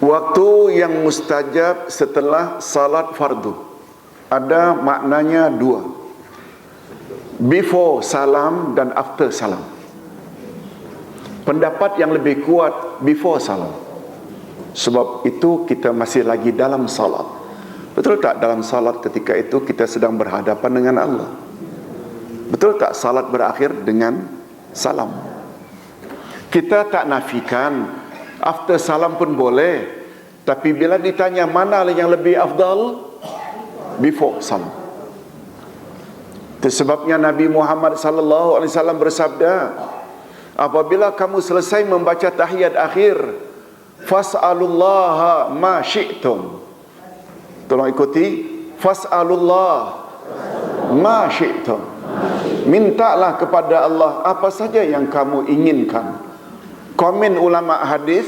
Waktu yang mustajab setelah salat fardu ada maknanya dua. Before salam dan after salam. Pendapat yang lebih kuat before salam. Sebab itu kita masih lagi dalam salat. Betul tak dalam salat ketika itu kita sedang berhadapan dengan Allah? Betul tak salat berakhir dengan salam? Kita tak nafikan after salam pun boleh, tapi bila ditanya mana yang lebih afdal, before salam. Itu sebabnya Nabi Muhammad sallallahu alaihi wasallam bersabda, apabila kamu selesai membaca tahiyat akhir, fas'alullaha ma syi'tum. Tolong ikuti, fas'alullah ma syi'tum. Mintalah kepada Allah apa saja yang kamu inginkan. Komen ulama hadis,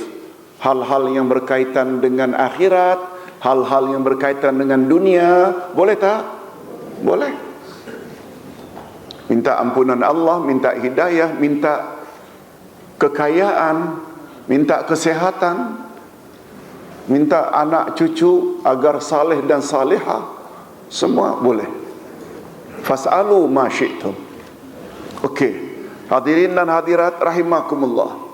hal-hal yang berkaitan dengan akhirat, hal-hal yang berkaitan dengan dunia. Boleh tak? Boleh. Minta ampunan Allah, minta hidayah, minta kekayaan, minta kesehatan, minta anak cucu agar saleh dan salihah. Semua boleh. Fas'alu ma syi'tum. Okey. Hadirin dan hadirat rahimakumullah.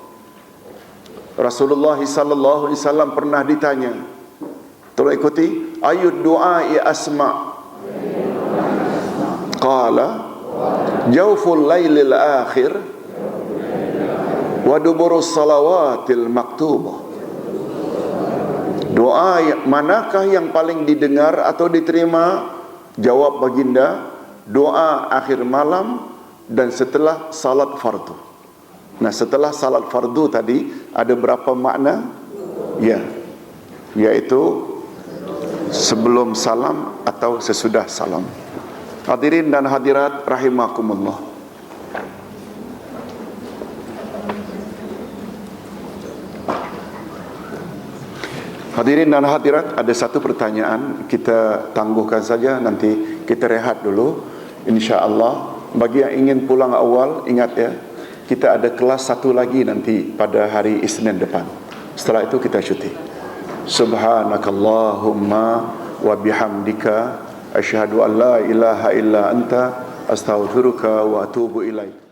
Rasulullah sallallahu alaihi wasallam pernah ditanya. Tolong ikuti. Ayud du'ai asma'. Qala jawful lailil akhir wa duburus salawatil maktubah. Doa manakah yang paling didengar atau diterima? Jawab baginda, doa akhir malam dan setelah salat fardu. Nah, setelah salat fardu tadi ada berapa makna? Ya, yaitu sebelum salam atau sesudah salam. Hadirin dan hadirat rahimakumullah. Hadirin dan hadirat, ada satu pertanyaan, kita tangguhkan saja, nanti kita rehat dulu. InsyaAllah, bagi yang ingin pulang awal, ingat ya, kita ada kelas satu lagi nanti pada hari Isnin depan. Setelah itu kita cuti. Subhanakallahumma wa bihamdika asyhadu an la ilaha illa anta astaghfiruka wa atubu ilaik.